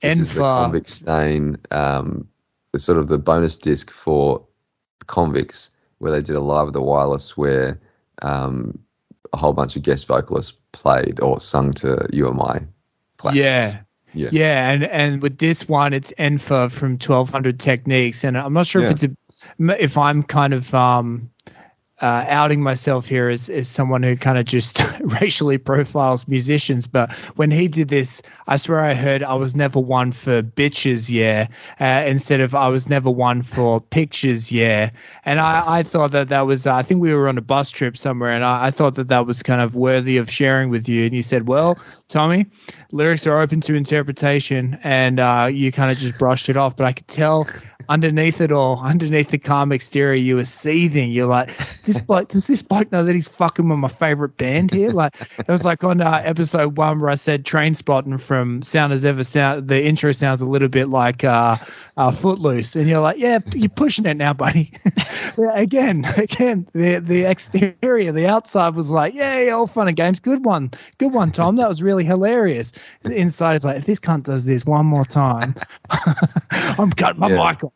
this is the Convict Stain, the sort of the bonus disc for Convicts, where they did a Live at the Wireless where a whole bunch of guest vocalists played or sung to You Are My classics. Yeah, and with this one, it's Enfa from 1200 Techniques, and I'm not sure if I'm kind of outing myself here as someone who kind of just racially profiles musicians, but when he did this, I swear I heard I was never one for bitches, instead of I was never one for pictures, and I thought that was, I think we were on a bus trip somewhere, and I thought that was kind of worthy of sharing with you, and you said, well, Tommy, lyrics are open to interpretation, and you kind of just brushed it off, but I could tell underneath it all, underneath the calm exterior, you were seething. You're like, does this bloke know that he's fucking with my favorite band here? Like, it was like on episode 1 where I said Train Spotting from Sound As Ever Sound. The intro sounds a little bit like Footloose, and you're like, yeah, you're pushing it now, buddy. again, the exterior, the outside was like, yeah, all fun and games. Good one, Tom. That was really hilarious. The inside is like, if this cunt does this one more time, I'm cutting my mic off.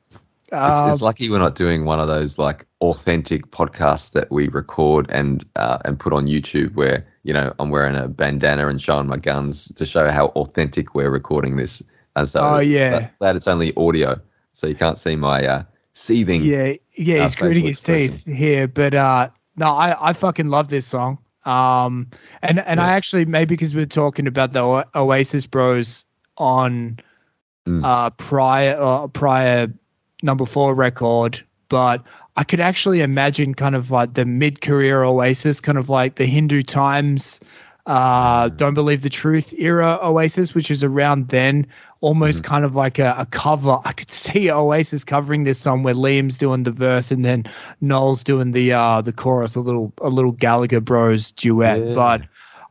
It's lucky we're not doing one of those like authentic podcasts that we record and put on YouTube where, you know, I'm wearing a bandana and showing my guns to show how authentic we're recording this. And so glad it's only audio, so you can't see my seething. Yeah, he's gritting his teeth here, but no, I fucking love this song. And I actually, maybe because we're talking about the Oasis Bros on prior number 4 record, but I could actually imagine kind of like the mid-career Oasis, kind of like the Hindu Times, Don't Believe the Truth era Oasis, which is around then, almost kind of like a cover. I could see Oasis covering this song where Liam's doing the verse and then Noel's doing the chorus, a little Gallagher Bros duet. But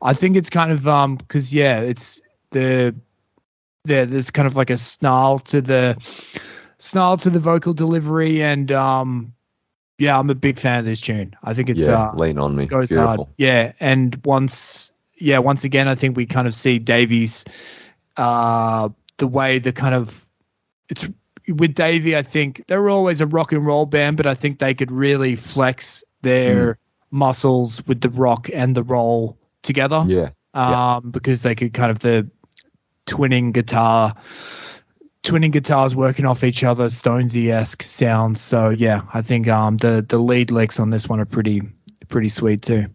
I think it's kind of because it's there's kind of like a snarl to the vocal delivery, and I'm a big fan of this tune. I think it's Lean on Me, goes beautiful. hard. And once again, I think we kind of see Davies the way the kind of, it's with Davey, I think they were always a rock and roll band, but I think they could really flex their muscles with the rock and the roll together. Because they could kind of the twinning guitars working off each other, Stonesy-esque sounds. So I think the lead licks on this one are pretty sweet too.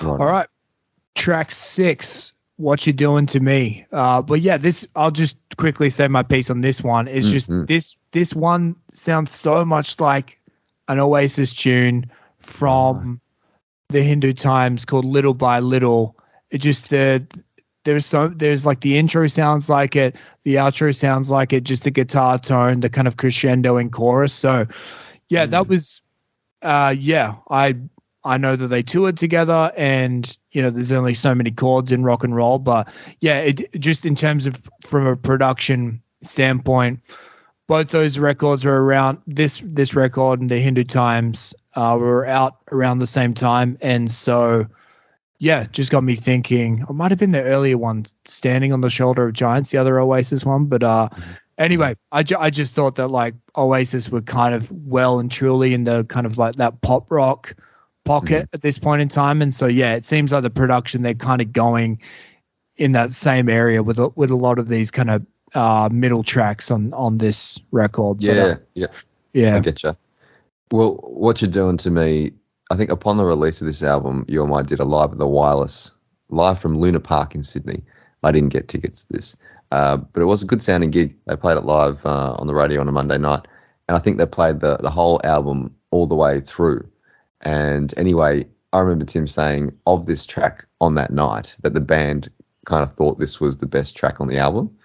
All right. Track 6, What You Doing to Me. But yeah, I'll just quickly say my piece on this one. It's just this one sounds so much like an Oasis tune from the Hindu Times called Little by Little. It just there's like the intro sounds like it, the outro sounds like it, just the guitar tone, the kind of crescendo in chorus. So yeah, that was I know that they toured together, and there's only so many chords in rock and roll, but yeah, it just in terms of from a production standpoint, both those records were around this record and the Hindu Times were out around the same time, and so yeah, just got me thinking. It might have been the earlier one, Standing on the Shoulder of Giants, the other Oasis one, but anyway, I just thought that like Oasis were kind of well and truly in the kind of like that pop rock pocket at this point in time, and so yeah, it seems like the production they're kind of going in that same area with a lot of these kind of middle tracks on this record. Yeah, I get you. Well, What You're Doing to Me, I think upon the release of this album, You and I did a live at the Wireless, live from Luna Park in Sydney. I didn't get tickets to this, but it was a good sounding gig. They played it live on the radio on a Monday night, and I think they played the whole album all the way through. And anyway, I remember Tim saying of this track on that night that the band kind of thought this was the best track on the album.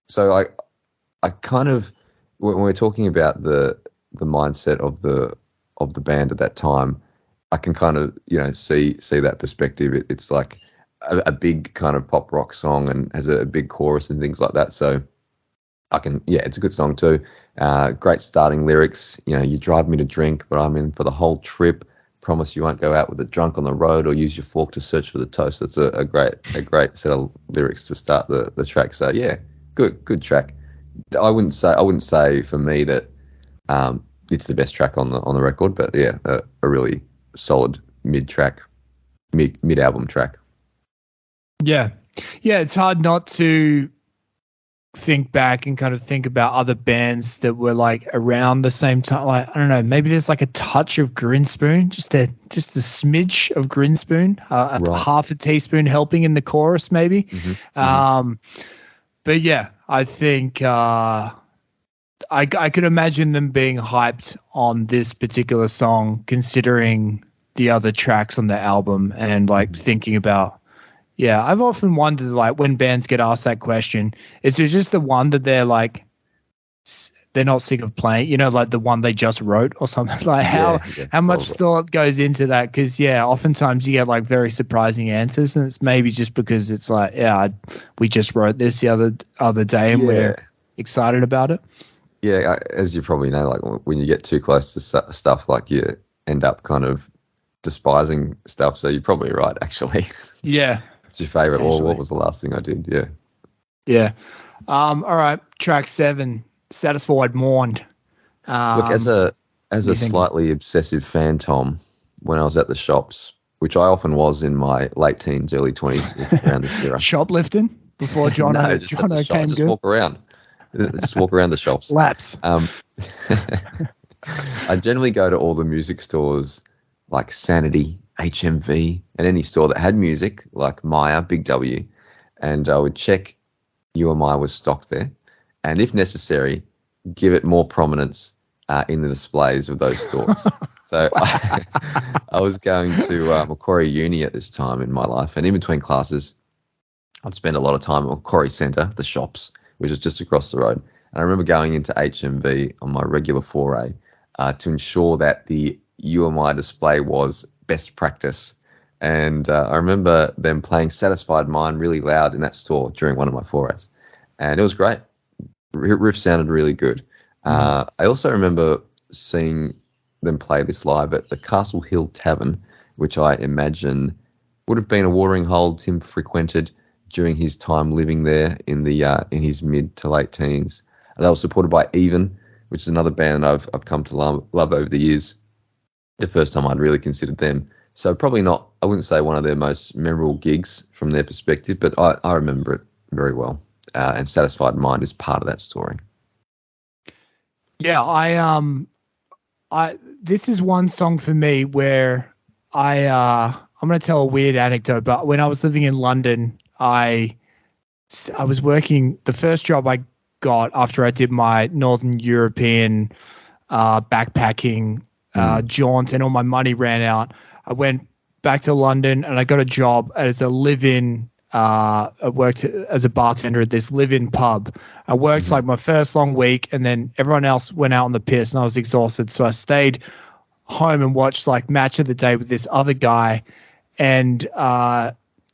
So I kind of, when we're talking about the mindset of the band at that time, I can kind of see that perspective. It's like a big kind of pop rock song and has a big chorus and things like that. So it's a good song too. Great starting lyrics. You drive me to drink, but I'm in for the whole trip. Promise you won't go out with a drunk on the road or use your fork to search for the toast. That's a great set of lyrics to start the track. So yeah, good track. I wouldn't say for me that it's the best track on the record, but yeah, a really solid mid album track. Yeah, it's hard not to think back and kind of think about other bands that were like around the same time. Like, I don't know, maybe there's like a touch of Grinspoon, just a smidge of Grinspoon, half a teaspoon helping in the chorus maybe. But yeah, I think I could imagine them being hyped on this particular song considering the other tracks on the album, and like thinking about, yeah, I've often wondered, like, when bands get asked that question, is there just the one that they're like, they're not sick of playing, like the one they just wrote or something? Like how much thought goes into that? Because yeah, oftentimes you get like very surprising answers, and it's maybe just because it's like, we just wrote this the other day and we're excited about it. Yeah, as you probably know, like when you get too close to stuff, like you end up kind of despising stuff. So you're probably right, actually. Yeah. What's your favorite, or what was the last thing I did? Yeah. All right. Track 7, Satisfied Mourned. Look, as a slightly obsessive fan, Tom, when I was at the shops, which I often was in my late teens, early 20s, around this era. Shoplifting before Johnno came just good? Walk around. Just walk around the shops. Laps. I generally go to all the music stores like Sanity, HMV, and any store that had music, like Maya, Big W, and I would check UMI was stocked there, and if necessary, give it more prominence in the displays of those stores. So I was going to Macquarie Uni at this time in my life, and in between classes, I'd spend a lot of time at Macquarie Centre, the shops, which is just across the road. And I remember going into HMV on my regular foray to ensure that the UMI display was best practice. And I remember them playing Satisfied Mind really loud in that store during one of my forays. And it was great. Riff sounded really good. I also remember seeing them play this live at the Castle Hill Tavern, which I imagine would have been a watering hole Tim frequented during his time living there in his mid to late teens. They were supported by Even, which is another band I've come to love over the years. The first time I'd really considered them. So probably not, I wouldn't say one of their most memorable gigs from their perspective, but I remember it very well. And Satisfied Mind is part of that story. Yeah, I this is one song for me where I'm going to tell a weird anecdote, but when I was living in London, I was working. The first job I got after I did my Northern European backpacking jaunt and all my money ran out, I went back to London and I got a job as a live-in. I worked as a bartender at this live-in pub. I worked like my first long week, and then everyone else went out on the piss, and I was exhausted. So I stayed home and watched like Match of the Day with this other guy, and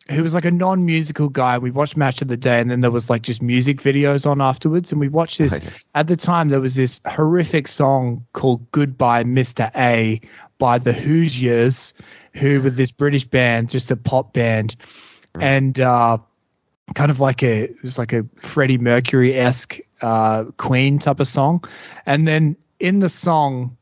who was like a non-musical guy. We watched Match of the Day, and then there was like just music videos on afterwards, and we watched this. At the time, there was this horrific song called "Goodbye, Mr. A" by the Hoosiers, who were this British band, just a pop band. And kind of like it was like a Freddie Mercury-esque Queen type of song. And then in the song,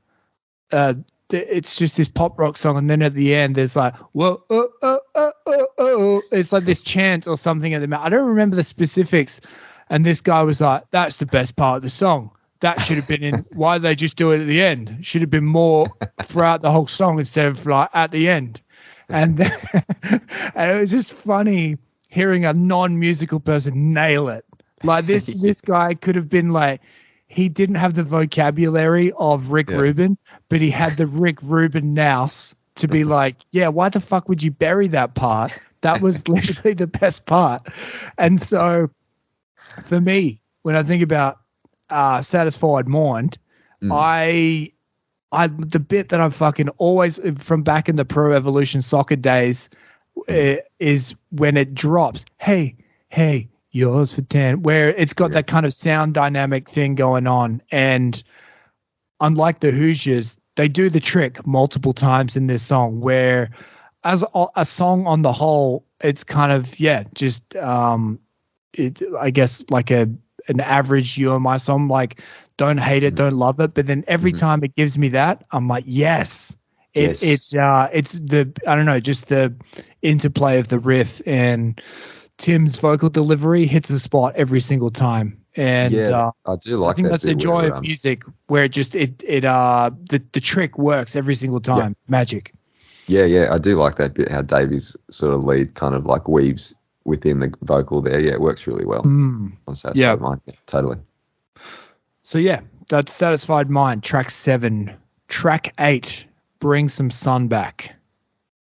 it's just this pop rock song. And then at the end, there's like, whoa, oh, oh, oh, oh, oh. It's like this chant or something at the mouth. I don't remember the specifics. And this guy was like, that's the best part of the song. That should have been in. Why did they just do it at the end? Should have been more throughout the whole song instead of like at the end. And and it was just funny hearing a non-musical person nail it. Like this guy could have been like, he didn't have the vocabulary of Rick Rubin, but he had the Rick Rubin nous to be like, yeah, why the fuck would you bury that part? That was literally the best part. And so for me, when I think about Satisfied Mind, the bit that I'm fucking always from back in the Pro Evolution Soccer days is when it drops. Hey, yours for 10, where it's got that kind of sound dynamic thing going on. And unlike the Hoosiers, they do the trick multiple times in this song where as a song on the whole, it's kind of, just, I guess like an average You and My song, like, don't hate it, don't love it, but then every time it gives me that, I'm like, yes. It's the, I don't know, just the interplay of the riff and Tim's vocal delivery hits the spot every single time. And I do like that. I think that's the joy of music, where it just the trick works every single time. Magic. Yeah, I do like that bit, how Davy's sort of lead kind of like weaves within the vocal there. Yeah, it works really well on Satisfied Mind. Yeah, totally. So that's Satisfied Mind, track 7. Track 8, Bring Some Sun Back.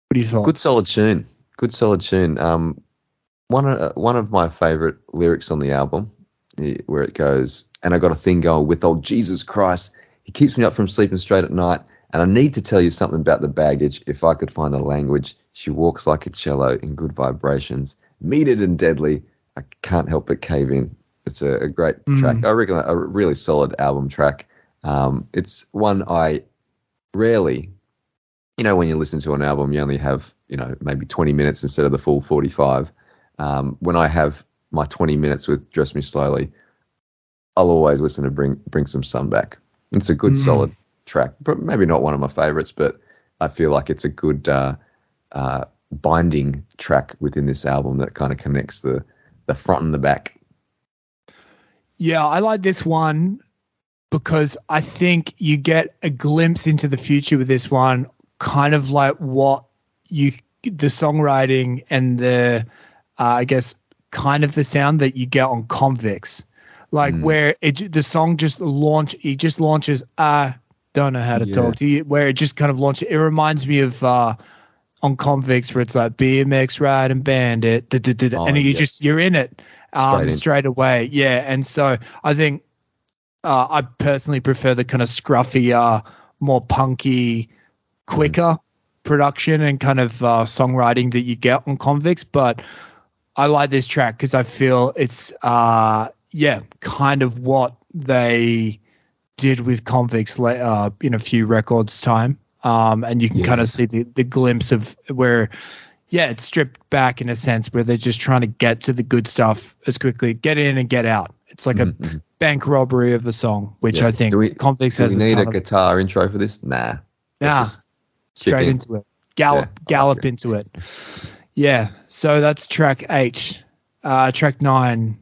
What do you thought? Good solid tune. One of my favorite lyrics on the album, where it goes, and I got a thing going with old Jesus Christ. He keeps me up from sleeping straight at night, and I need to tell you something about the baggage. If I could find the language, she walks like a cello in good vibrations, metered and deadly. I can't help but cave in. It's a great track. I reckon a really solid album track. It's one I rarely, when you listen to an album, you only have, maybe 20 minutes instead of the full 45. When I have my 20 minutes with Dress Me Slowly, I'll always listen to Bring Some Sun Back. It's a good solid track, but maybe not one of my favorites, but I feel like it's a good binding track within this album that kind of connects the front and the back. Yeah, I like this one because I think you get a glimpse into the future with this one, kind of like what the songwriting and the, I guess, kind of the sound that you get on Convicts, like where the song just launches, I don't know how to talk to you, where it just kind of launches. It reminds me of on Convicts where it's like BMX Ride and Bandit, you're in it. Straight away. Yeah. And so I think I personally prefer the kind of scruffy, more punky, quicker production and kind of songwriting that you get on Convicts. But I like this track because I feel it's, kind of what they did with Convicts in a few records time. And you can kind of see the glimpse of where, it's stripped back in a sense where they're just trying to get to the good stuff as quickly, get in and get out. It's like a bank robbery of a song, which I think Convicts has. Do we need a guitar intro for this? Nah. Straight into it. Gallop into it. Yeah. So that's track 8. Track 9,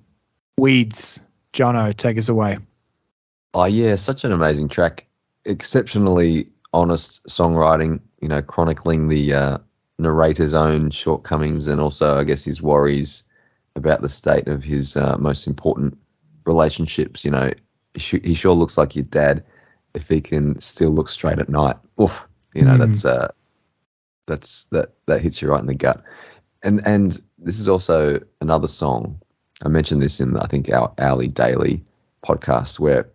Weeds. Johnno, take us away. Oh yeah, such an amazing track. Exceptionally honest songwriting. chronicling the narrator's own shortcomings and also, I guess, his worries about the state of his most important relationships. He sure looks like your dad if he can still look straight at night. Oof, that hits you right in the gut. And this is also another song. I mentioned this in, I think, our Hourly Daily podcast, where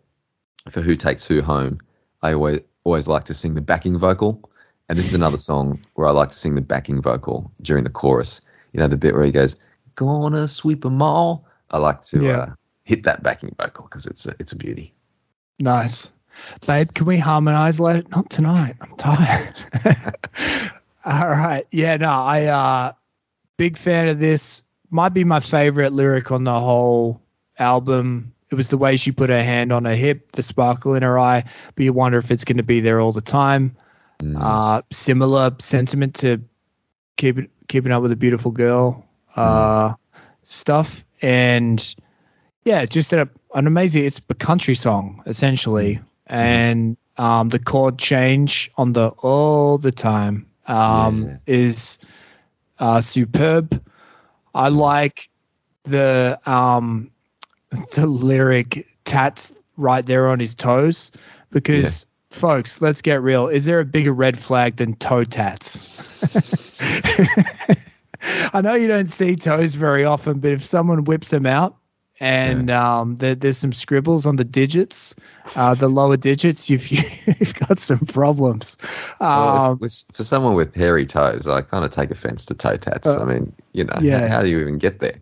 for Who Takes Who Home, I always like to sing the backing vocal. And this is another song where I like to sing the backing vocal during the chorus. The bit where he goes, "Gonna sweep 'em all." I like to hit that backing vocal because it's a beauty. Nice. Babe, can we harmonize later? Not tonight. I'm tired. All right. Yeah, no, I big fan of this. Might be my favorite lyric on the whole album. It was the way she put her hand on her hip, the sparkle in her eye, but you wonder if it's going to be there all the time. Similar sentiment to keeping up with a beautiful girl stuff. And yeah, just an amazing, it's a country song essentially. And the chord change on the all the time is superb. I like the lyric "tats" right there on his toes because, folks, let's get real. Is there a bigger red flag than toe tats? I know you don't see toes very often, but if someone whips them out and there's some scribbles on the digits, the lower digits, you've got some problems. For someone with hairy toes, I kind of take offense to toe tats. I mean, how do you even get there?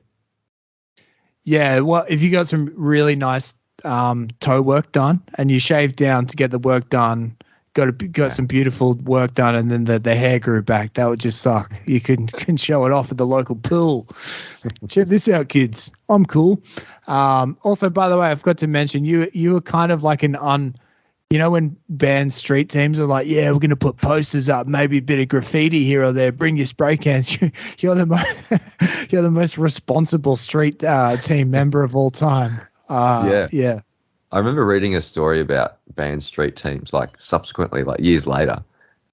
Yeah, well, if you got some really nice toe work done and you shave down to get the work done, got some beautiful work done, and then the hair grew back, that would just suck. You can show it off at the local pool. Check this out, kids. I'm cool. Also, by the way, I've got to mention you were kind of like when band street teams are like, yeah, we're going to put posters up, maybe a bit of graffiti here or there, bring your spray cans. You're the most responsible street team member of all time. Yeah. I remember reading a story about band street teams, like subsequently, like years later,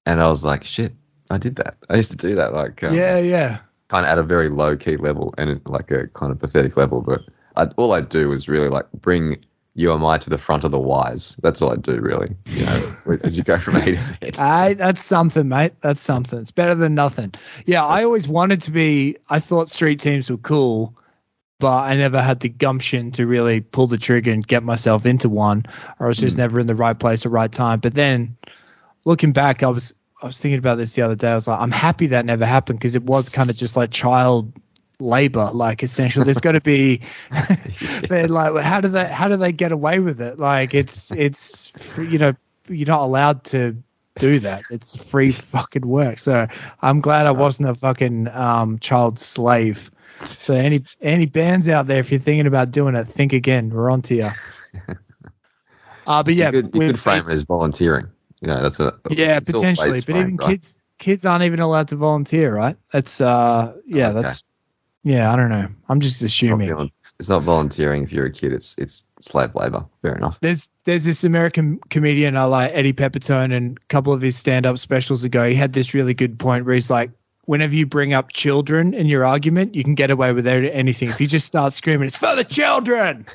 and I was like, shit, I did that. I used to do that, like kind of at a very low key level and like a kind of pathetic level. But all I do is really like bring UMI to the front of the Ys. That's all I do, really. As you go from A to Z. That's something, mate. That's something. It's better than nothing. Yeah, I always wanted to be. I thought street teams were cool, but I never had the gumption to really pull the trigger and get myself into one, or I was just never in the right place at the right time. But then looking back, I was thinking about this the other day. I was like, I'm happy that never happened because it was kind of just like child labor, like essentially. There's got to be they're like, how do they get away with it? Like it's you're not allowed to do that. It's free fucking work. So I'm glad I wasn't a fucking child slave. So any bands out there, if you're thinking about doing it, think again. We're on to you. But yeah, you could frame it as volunteering. That's potentially. But even right? kids aren't even allowed to volunteer, right? That's I don't know. I'm just assuming it's not volunteering if you're a kid. It's slave labor. Fair enough. There's this American comedian I like, Eddie Pepitone, and a couple of his stand-up specials ago, he had this really good point where he's like, whenever you bring up children in your argument, you can get away with anything. If you just start screaming, it's for the children,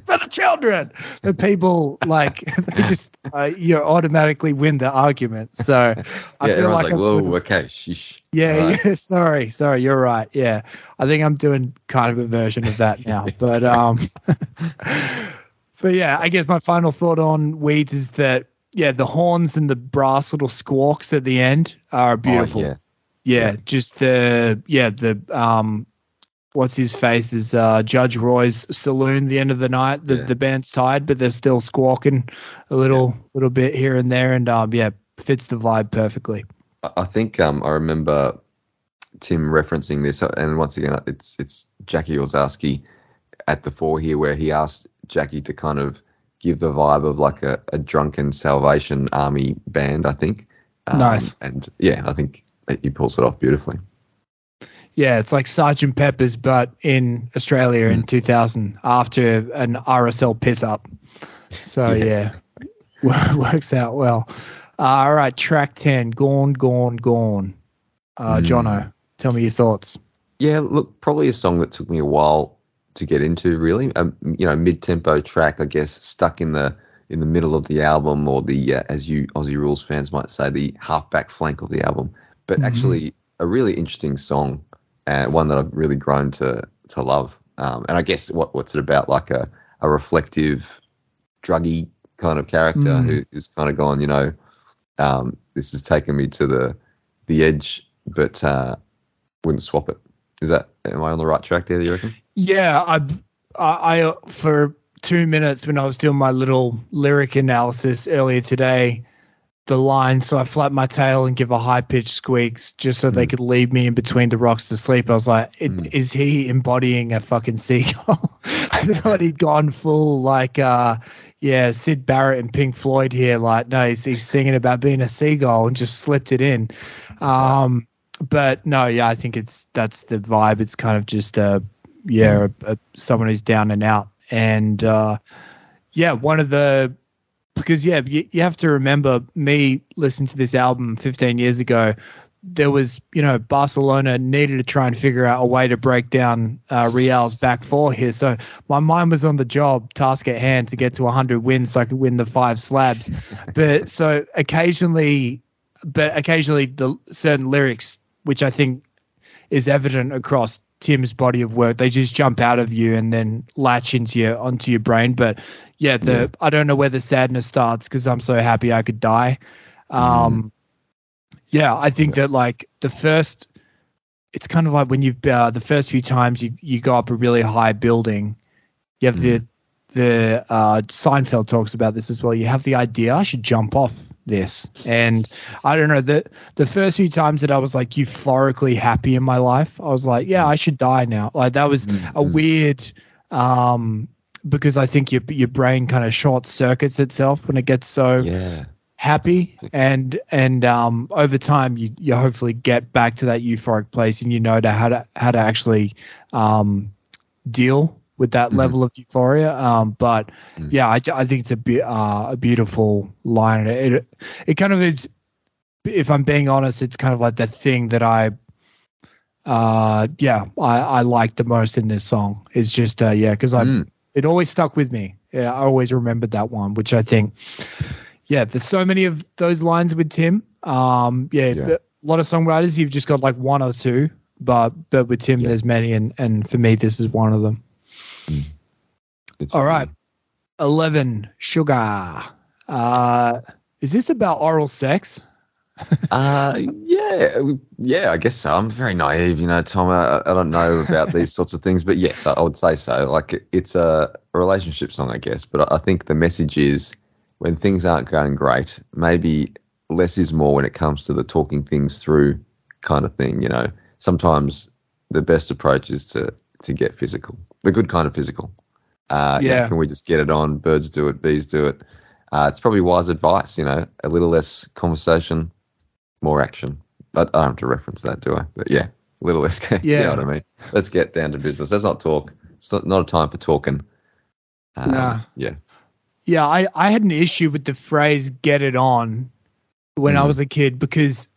for the children, the people like they just you automatically win the argument. So I feel like whoa, okay, sheesh. Yeah, right. Sorry, you're right. Yeah, I think I'm doing kind of a version of that now. But but yeah, I guess my final thought on Weeds is that the horns and the brass little squawks at the end are beautiful. Oh, yeah, just the what's his face is Judge Roy's saloon. The end of the night, the band's tired, but they're still squawking a little bit here and there, and fits the vibe perfectly. I think I remember Tim referencing this, and once again, it's Jackie Olszewski at the fore here, where he asked Jackie to kind of give the vibe of like a drunken Salvation Army band. I think. Nice. And I think he pulls it off beautifully. Yeah, it's like Sergeant Pepper's, but in Australia in 2000 after an RSL piss up. So works out well. All right, track 10, Gone, Gone, Gone. Johnno, tell me your thoughts. Yeah, look, probably a song that took me a while to get into, really. Mid-tempo track, I guess, stuck in the middle of the album, or the, as you Aussie Rules fans might say, the halfback flank of the album. But actually, a really interesting song, and one that I've really grown to love. And I guess what's it about? Like a reflective, druggy kind of character who's kind of gone, this has taken me to the edge, but wouldn't swap it. Am I on the right track there, do you reckon? Yeah, I for 2 minutes when I was doing my little lyric analysis earlier today, the line, so I flap my tail and give a high-pitched squeaks just so they could leave me in between the rocks to sleep. I was like, is he embodying a fucking seagull? I thought he'd gone full like, Sid Barrett and Pink Floyd here. Like, no, he's singing about being a seagull and just slipped it in. But no, yeah, I think that's the vibe. It's kind of just someone who's down and out. And because you have to remember, me listening to this album 15 years ago, there was, Barcelona needed to try and figure out a way to break down Real's back four here. So my mind was on the job, task at hand, to get to 100 wins so I could win the 5 slabs. But occasionally the certain lyrics, which I think is evident across Tim's body of work, they just jump out of you and then latch onto your brain. But I don't know where the sadness starts, because I'm so happy I could die. I think that like it's kind of like when you've the first few times you go up a really high building, you have the Seinfeld talks about this as well. You have the idea, I should jump off this. And I don't know, the first few times that I was like euphorically happy in my life, I was like, yeah, I should die now. Like that was a weird, because I think your brain kind of short circuits itself when it gets so happy, and over time you hopefully get back to that euphoric place, and how to actually deal with that level of euphoria. I think it's a beautiful line. It kind of is, if I'm being honest, it's kind of like the thing that I like the most in this song. Is just because it always stuck with me. Yeah, I always remembered that one, which I think there's so many of those lines with Tim. A lot of songwriters, you've just got like one or two, but with Tim there's many, and for me this is one of them. All right. 11, Sugar. Is this about oral sex? I guess so. I'm very naive, Tom. I don't know about these sorts of things, but yes, I would say so. Like, it's a relationship song, I guess, but I think the message is, when things aren't going great, maybe less is more when it comes to the talking things through kind of thing. Sometimes the best approach is to get physical, the good kind of physical. Can we just get it on? Birds do it, bees do it. It's probably wise advice, a little less conversation, more action. I don't have to reference that, do I? But a little less. You know what I mean? Let's get down to business. Let's not talk. It's not a time for talking. Nah. Yeah, I had an issue with the phrase "get it on" when I was a kid, because,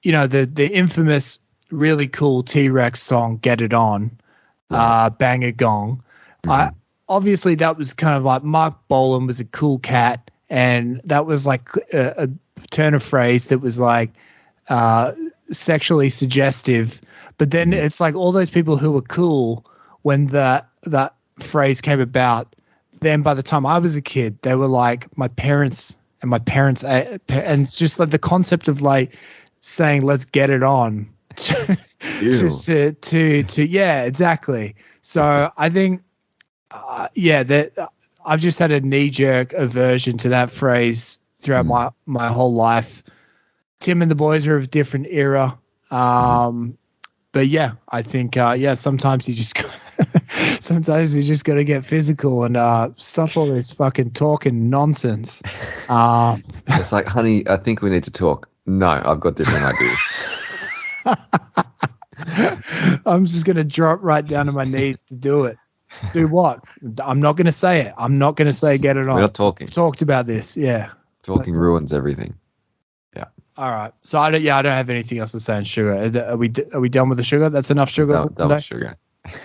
the infamous, really cool T-Rex song "Get It On," Bang a Gong. Obviously, that was kind of like Mark Bolan was a cool cat, and that was like a turn of phrase that was like sexually suggestive. But then it's like all those people who were cool when that phrase came about, then by the time I was a kid, they were like my parents, and it's just like the concept of like saying "let's get it on" to exactly. So I think that I've just had a knee-jerk aversion to that phrase throughout my whole life. Tim and the boys are of a different era, but I think sometimes you just got to get physical and stop all this fucking talking nonsense. It's like, honey, I think we need to talk. No, I've got different ideas. I'm just going to drop right down to my knees to do it. Do what? I'm not going to say it. I'm not going to say get it on. We're not talking. Talked about this, yeah. Talking ruins everything. All right. So I don't have anything else to say on Sugar. Are we done with the Sugar? That's enough Sugar. Done with Sugar.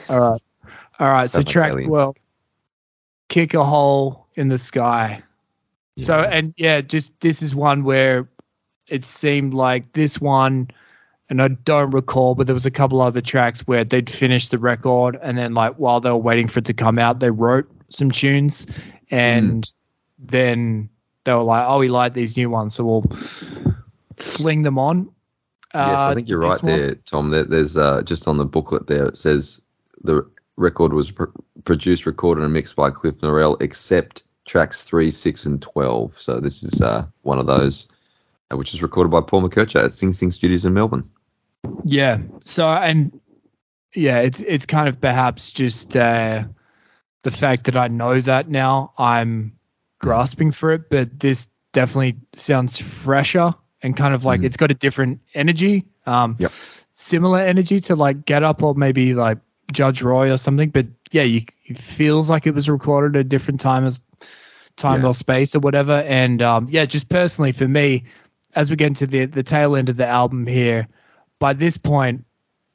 All right. So track 12, Kick a Hole in the Sky. Yeah. So and yeah, just this is one where it seemed like this one, and I don't recall, but there was a couple other tracks where they'd finished the record, and then like while they were waiting for it to come out, they wrote some tunes, and then they were like, "Oh, we like these new ones, so we'll fling them on." Yes, I think you're right there, Tom. There's just on the booklet there, it says the record was produced, recorded, and mixed by Cliff Norrell, except tracks 3, 6, and 12. So this is one of those, which is recorded by Paul McKercher at Sing Sing Studios in Melbourne. Yeah. So, and yeah, it's kind of perhaps just the fact that I know that now, I'm grasping for it, but this definitely sounds fresher and kind of like it's got a different energy, similar energy to like Get Up or maybe like Judge Roy or something. But yeah, it feels like it was recorded at a different time or space or whatever. And just personally for me, as we get into the tail end of the album here, by this point,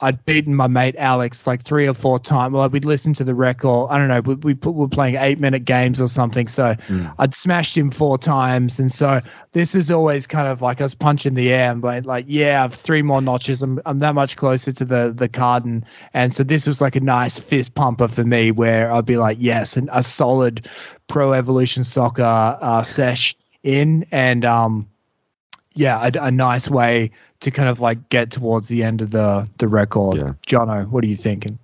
I'd beaten my mate Alex like 3 or 4 times. Well, we'd listen to the record. I don't know. We're playing 8-minute games or something. So I'd smashed him 4 times. And so this is always kind of like us punching the air. I'm like, yeah, I have 3 more notches. I'm that much closer to the card. And so this was like a nice fist pumper for me where I'd be like, yes, and a solid Pro Evolution Soccer sesh in. And a nice way to kind of like get towards the end of the record. Yeah. Johnno, what are you thinking?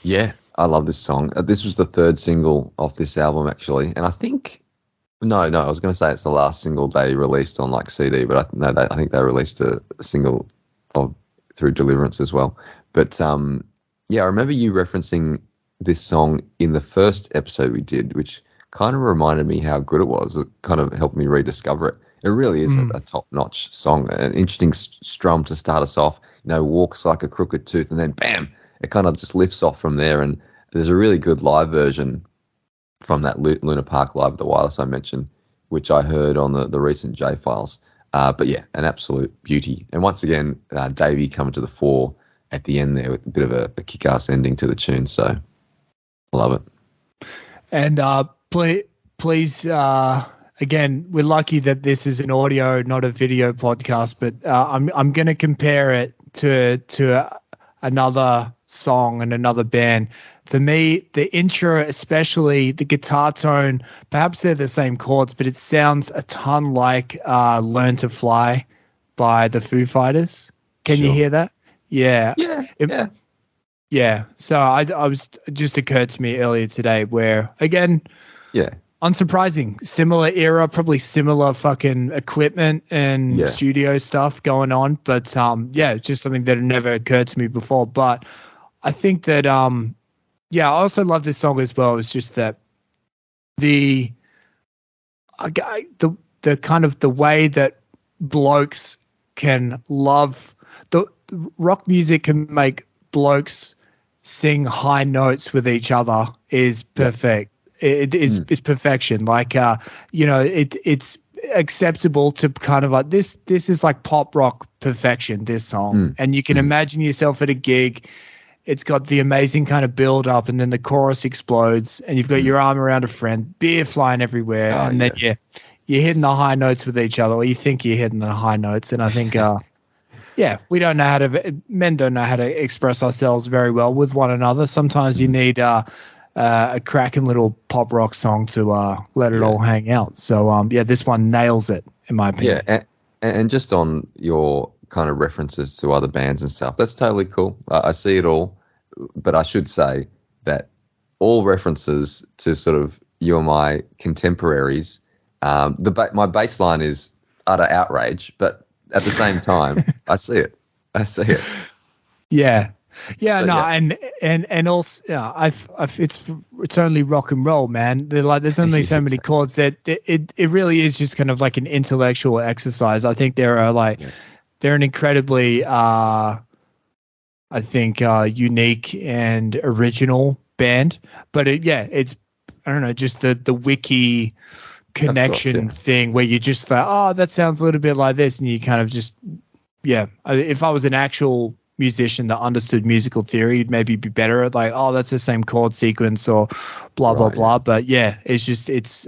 Yeah, I love this song. This was the 3rd single off this album, actually. And I think, no, I was going to say it's the last single they released on like CD, but I think they released a single through Deliverance as well. But I remember you referencing this song in the first episode we did, which kind of reminded me how good it was. It kind of helped me rediscover it. It really is a top-notch song, an interesting strum to start us off. Walks like a crooked tooth, and then bam, it kind of just lifts off from there. And there's a really good live version from that Luna Park Live at the Wireless I mentioned, which I heard on the recent J Files. But yeah, an absolute beauty. And once again, Davey coming to the fore at the end there with a bit of a kick-ass ending to the tune. So I love it. And please. Again, we're lucky that this is an audio, not a video podcast, but I'm going to compare it to another song and another band. For me, the intro, especially the guitar tone, perhaps they're the same chords, but it sounds a ton like Learn to Fly by the Foo Fighters. Can you hear that? Yeah. Yeah. So I was just occurred to me earlier today where, again, unsurprising, similar era, probably similar fucking equipment and studio stuff going on. But it's just something that had never occurred to me before. But I think that I also love this song as well. It's just that the kind of the way that blokes can love the rock music can make blokes sing high notes with each other is perfect. It is perfection. Like, it's acceptable to kind of like this is like pop rock perfection, this song. And you can imagine yourself at a gig. It's got the amazing kind of build up, and then the chorus explodes, and you've got your arm around a friend, beer flying everywhere. Then you're hitting the high notes with each other, or you think you're hitting the high notes. And I think, we don't know men don't know how to express ourselves very well with one another. Sometimes you need, a cracking little pop rock song to let it all hang out. So this one nails it in my opinion. Yeah, and just on your kind of references to other bands and stuff, that's totally cool. I see it all, but I should say that all references to sort of you and my contemporaries, my baseline is utter outrage, but at the same time, I see it. Yeah. And also, it's only rock and roll, man. There's only so many chords that it really is just kind of like an intellectual exercise. I think they're an incredibly, unique and original band. But it's I don't know, just the wiki connection thing where you just like, oh, that sounds a little bit like this, and you kind of just, yeah. If I was an actual musician that understood musical theory, you'd maybe be better at like, oh, that's the same chord sequence or blah blah blah. But yeah, it's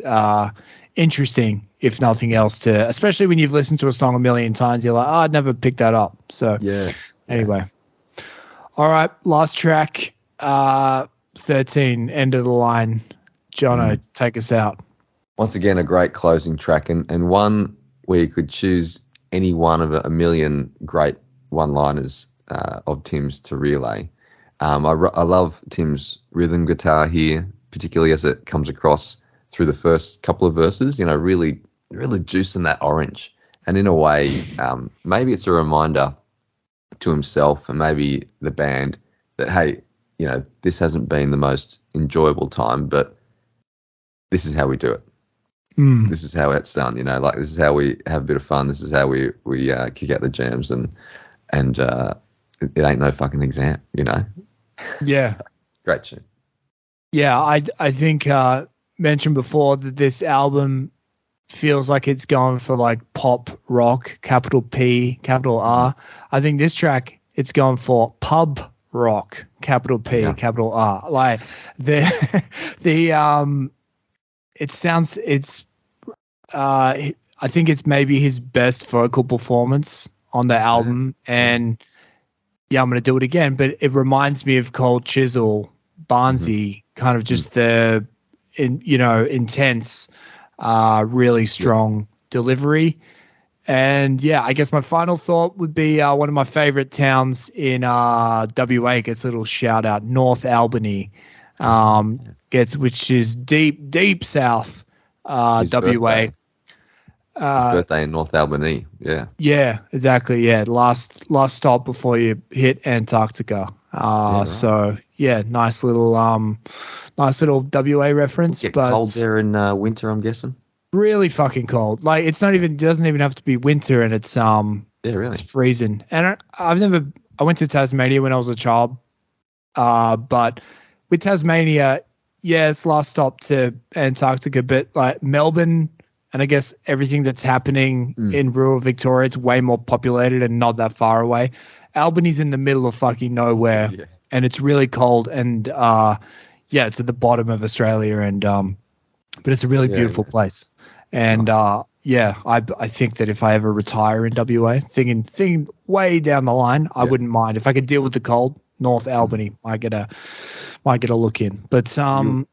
interesting if nothing else to, especially when you've listened to a song a million times, you're like, oh, I'd never picked that up. So yeah. Anyway, all right, last track, 13, End of the Line. Johnno, take us out. Once again, a great closing track, and one where you could choose any one of a million great one-liners of Tim's to relay. I love Tim's rhythm guitar here, particularly as it comes across through the first couple of verses, really juicing that orange. And in a way, maybe it's a reminder to himself and maybe the band that, hey, this hasn't been the most enjoyable time, but this is how we do it. This is how it's done, this is how we have a bit of fun. This is how we kick out the jams, and it ain't no fucking exam, Yeah. Great tune. Yeah, I think mentioned before that this album feels like it's going for like pop rock, capital P, capital R. I think this track, it's going for pub rock, capital P, capital R. Like I think it's maybe his best vocal performance on the album, and yeah, I'm going to do it again, but it reminds me of Cold Chisel, Barnsey, kind of just the intense, really strong delivery. And yeah, I guess my final thought would be one of my favorite towns in WA gets a little shout out, North Albany, which is deep south WA. His birthday in North Albany, yeah. Yeah, exactly. Yeah, last stop before you hit Antarctica. So yeah, nice little WA reference. Get but cold there in winter, I'm guessing. Really fucking cold. Like it doesn't even have to be winter, and it's it's freezing. And I went to Tasmania when I was a child, but with Tasmania, yeah, it's last stop to Antarctica, but like Melbourne. And I guess everything that's happening in rural Victoria, it's way more populated and not that far away. Albany's in the middle of fucking nowhere, and it's really cold. And it's at the bottom of Australia, and but it's a really beautiful place. And nice. I think that if I ever retire in WA, thinking way down the line, I wouldn't mind if I could deal with the cold. North Albany might get a look in, but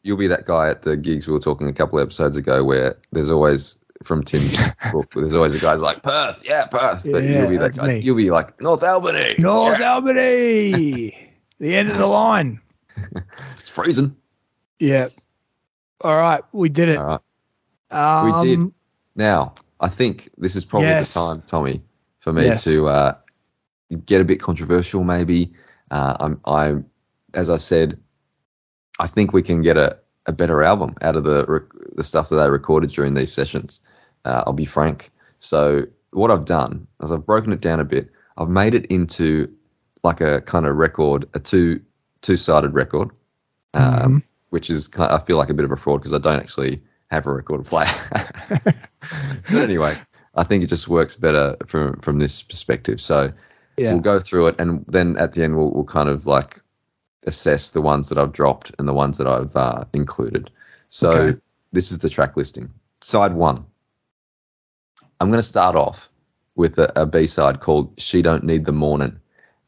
you'll be that guy at the gigs we were talking a couple of episodes ago where there's always from Tim's book, there's always a guy's like Perth, but you'll be that guy. Me. You'll be like North Albany, Albany, the end of the line. It's freezing. Yeah. All right, we did it. All right. We did. Now I think this is probably the time, Tommy, for me to get a bit controversial, maybe. As I said, I think we can get a better album out of the stuff that they recorded during these sessions. I'll be frank. So what I've done is I've broken it down a bit. I've made it into like a kind of record, a two-sided record, which is I feel like a bit of a fraud because I don't actually have a record player. But anyway, I think it just works better from this perspective. So we'll go through it, and then at the end we'll kind of like assess the ones that I've dropped and the ones that I've included. So this is the track listing. Side 1. I'm going to start off with a B-side called She Don't Need the Morning.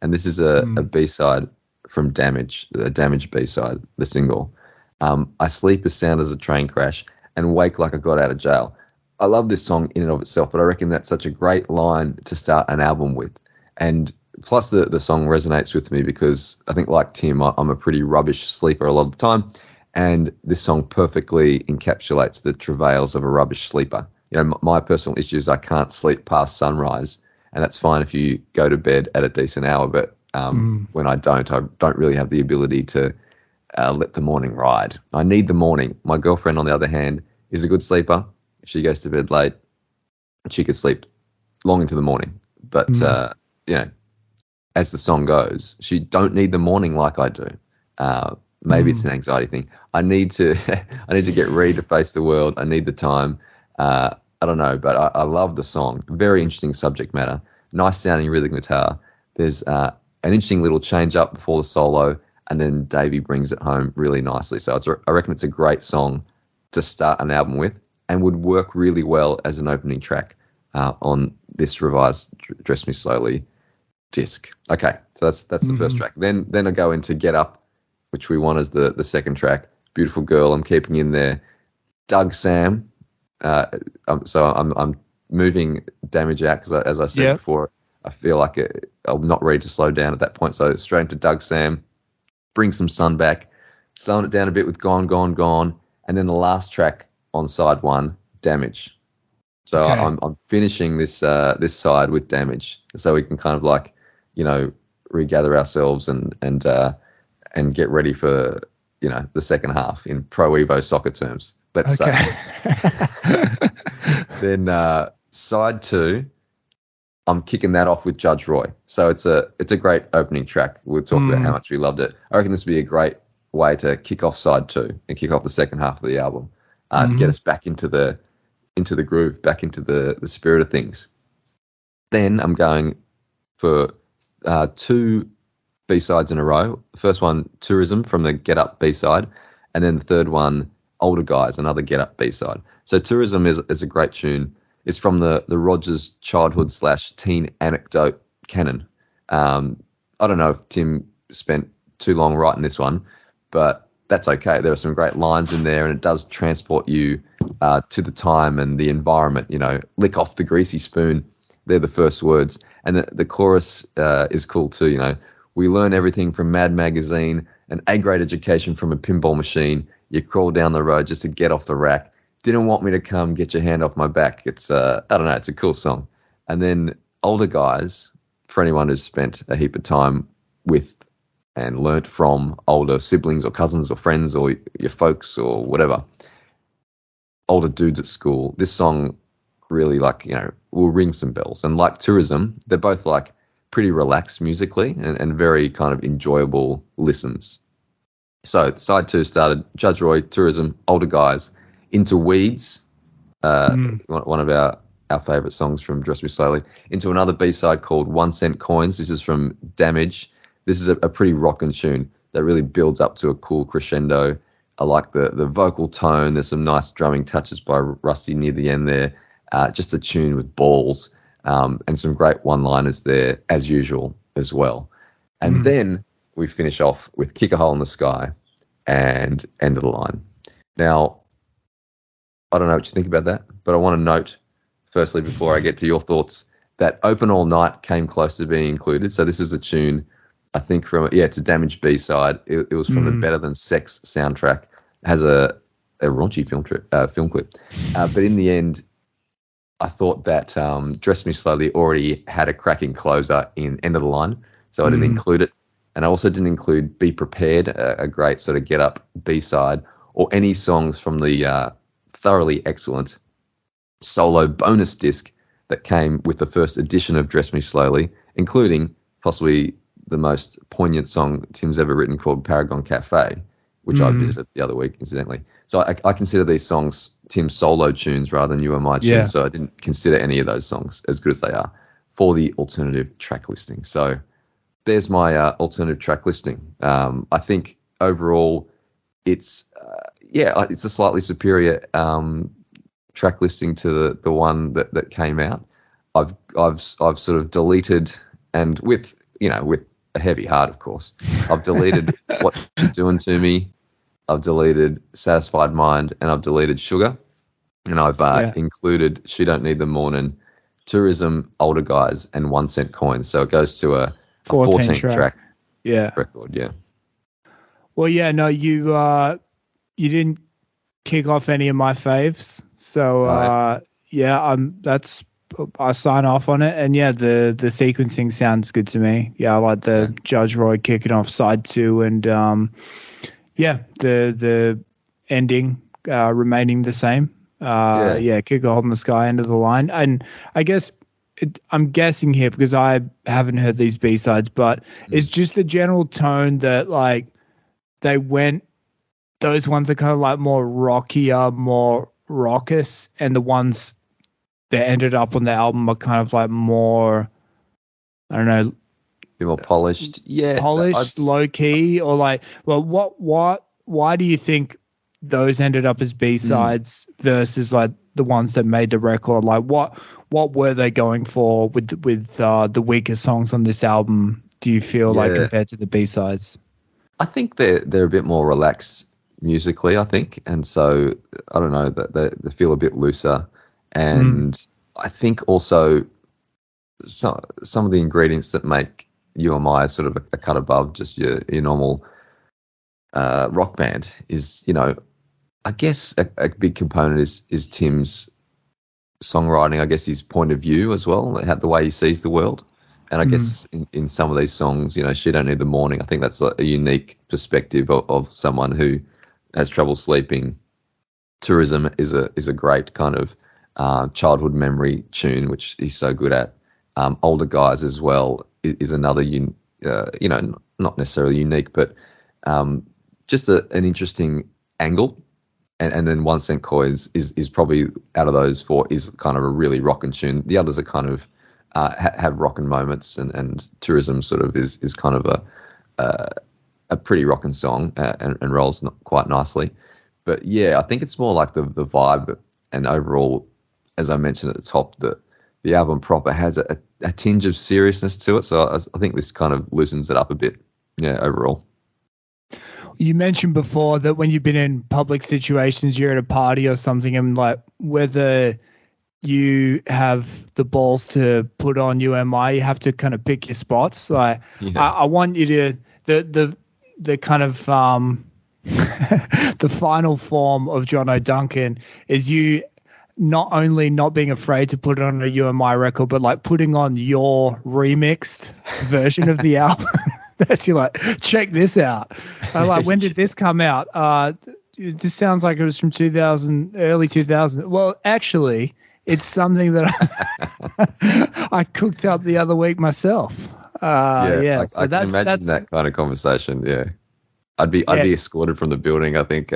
And this is a B-side from Damage, the Damage B-side, the single. I sleep as sound as a train crash and wake like I got out of jail. I love this song in and of itself, but I reckon that's such a great line to start an album with. And plus the song resonates with me because I think like Tim, I'm a pretty rubbish sleeper a lot of the time. And this song perfectly encapsulates the travails of a rubbish sleeper. You know, my personal issue is I can't sleep past sunrise, and that's fine if you go to bed at a decent hour. But when I don't really have the ability to let the morning ride. I need the morning. My girlfriend, on the other hand, is a good sleeper. If she goes to bed late, she could sleep long into the morning. But, you know, as the song goes, she don't need the morning like I do. Maybe it's an anxiety thing. I need to get ready to face the world. I need the time. I don't know, but I love the song. Very interesting subject matter. Nice sounding rhythm guitar. There's an interesting little change up before the solo, and then Davey brings it home really nicely. So I reckon it's a great song to start an album with, and would work really well as an opening track on this revised Dress Me Slowly disc. Okay, so that's the first track. Then I go into Get Up, which we want as the second track. Beautiful Girl, I'm keeping in there. Doug Sam. I'm moving Damage out because, as I said before, I feel like I'm not ready to slow down at that point. So straight into Doug Sam, bring some sun back, slowing it down a bit with Gone, Gone, Gone, and then the last track on side one, Damage. So okay. I'm finishing this side with Damage, so we can kind of like, regather ourselves and get ready for the second half in Pro Evo soccer terms. Let's say. Then side two, I'm kicking that off with Judge Roy. So it's a great opening track. We'll talk about how much we loved it. I reckon this would be a great way to kick off side two and kick off the second half of the album to get us back into the groove, back into the spirit of things. Then I'm going for two B-sides in a row. The first one, Tourism, from the Get Up B-side, and then the third one, Older Guys, another Get Up B-side. So Tourism is a great tune. It's from the Rogers childhood / teen anecdote canon. I don't know if Tim spent too long writing this one, but that's okay. There are some great lines in there, and it does transport you to the time and the environment. Lick off the greasy spoon. They're the first words. And the chorus is cool too, We learn everything from Mad Magazine, an A-grade education from a pinball machine. You crawl down the road just to get off the rack. Didn't want me to come, get your hand off my back. It's, I don't know, it's a cool song. And then Older Guys, for anyone who's spent a heap of time with and learnt from older siblings or cousins or friends or your folks or whatever, older dudes at school, this song really will ring some bells. And like Tourism, they're both like pretty relaxed musically and very kind of enjoyable listens. So side two started Judge Roy, Tourism, Older Guys, into Weeds, one of our favourite songs from Dress Me Slowly, into another B-side called 1 Cent Coins. This is from Damage. This is a pretty rockin' tune that really builds up to a cool crescendo. I like the vocal tone. There's some nice drumming touches by Rusty near the end there. Just a tune with balls and some great one-liners there, as usual, as well. And then we finish off with Kick a Hole in the Sky and End of the Line. Now, I don't know what you think about that, but I want to note, firstly, before I get to your thoughts, that Open All Night came close to being included. So this is a tune, I think, it's a Damaged B-side. It was from the Better Than Sex soundtrack. It has a raunchy film clip. But in the end, I thought that Dress Me Slowly already had a cracking closer in End of the Line, so I didn't include it. And I also didn't include Be Prepared, a great sort of Get Up B-side, or any songs from the thoroughly excellent solo bonus disc that came with the first edition of Dress Me Slowly, including possibly the most poignant song Tim's ever written called Paragon Cafe, which I visited the other week, incidentally. So I consider these songs Tim's solo tunes rather than You Are My tunes, so I didn't consider any of those songs, as good as they are, for the alternative track listing. So there's my alternative track listing. I think overall it's a slightly superior track listing to the one that came out. I've sort of deleted, and with a heavy heart, of course, I've deleted What You're Doing to Me, I've deleted Satisfied Mind, and I've deleted Sugar, and I've included She Don't Need the Morning, Tourism, Older Guys, and 1 Cent Coins. So it goes to a 14 track record. Yeah. Well, no, you didn't kick off any of my faves, so I sign off on it. And the sequencing sounds good to me. I like the Judge Roy kicking off side two, and the ending remaining the same. Kick a Hole in the Sky, End of the Line. And I guess I'm guessing here because I haven't heard these B-sides, but it's just the general tone that those ones are kind of like more rockier, more raucous, and the ones that ended up on the album are kind of like more, I don't know, bit more polished. Yeah. Polished, low key, or like, well, why do you think those ended up as B-sides versus like the ones that made the record? Like what were they going for with the weaker songs on this album, do you feel like, compared to the B-sides? I think they're a bit more relaxed musically, I think. And so I don't know, that they feel a bit looser. And I think also some of the ingredients that make You and I sort of a cut above just your normal rock band is, you know, I guess a big component is Tim's songwriting, I guess his point of view as well, the way he sees the world. And I guess in some of these songs, you know, She Don't Need the Morning, I think that's a unique perspective of someone who has trouble sleeping. Tourism is a great kind of childhood memory tune, which he's so good at. Older Guys as well is another, you know, not necessarily unique, but just an interesting angle. And then 1 Cent Coins is probably, out of those four, is kind of a really rockin' tune. The others are kind of have rockin' moments, and Tourism sort of is kind of a pretty rockin' song and rolls quite nicely. But yeah, I think it's more like the vibe, and overall, as I mentioned at the top, the album proper has a tinge of seriousness to it. So I think this kind of loosens it up a bit. Yeah, overall. You mentioned before that when you've been in public situations, you're at a party or something, and like whether you have the balls to put on UMI, you have to kind of pick your spots. Like I want you to the kind of the final form of Johnno Duncan is you not only not being afraid to put it on a UMI record, but like putting on your remixed version of the album. That's, you're like, check this out. Like, when did this come out? This sounds like it was from early 2000. Well, actually, it's something that I cooked up the other week myself. I can imagine that kind of conversation. Yeah, I'd be escorted from the building, I think.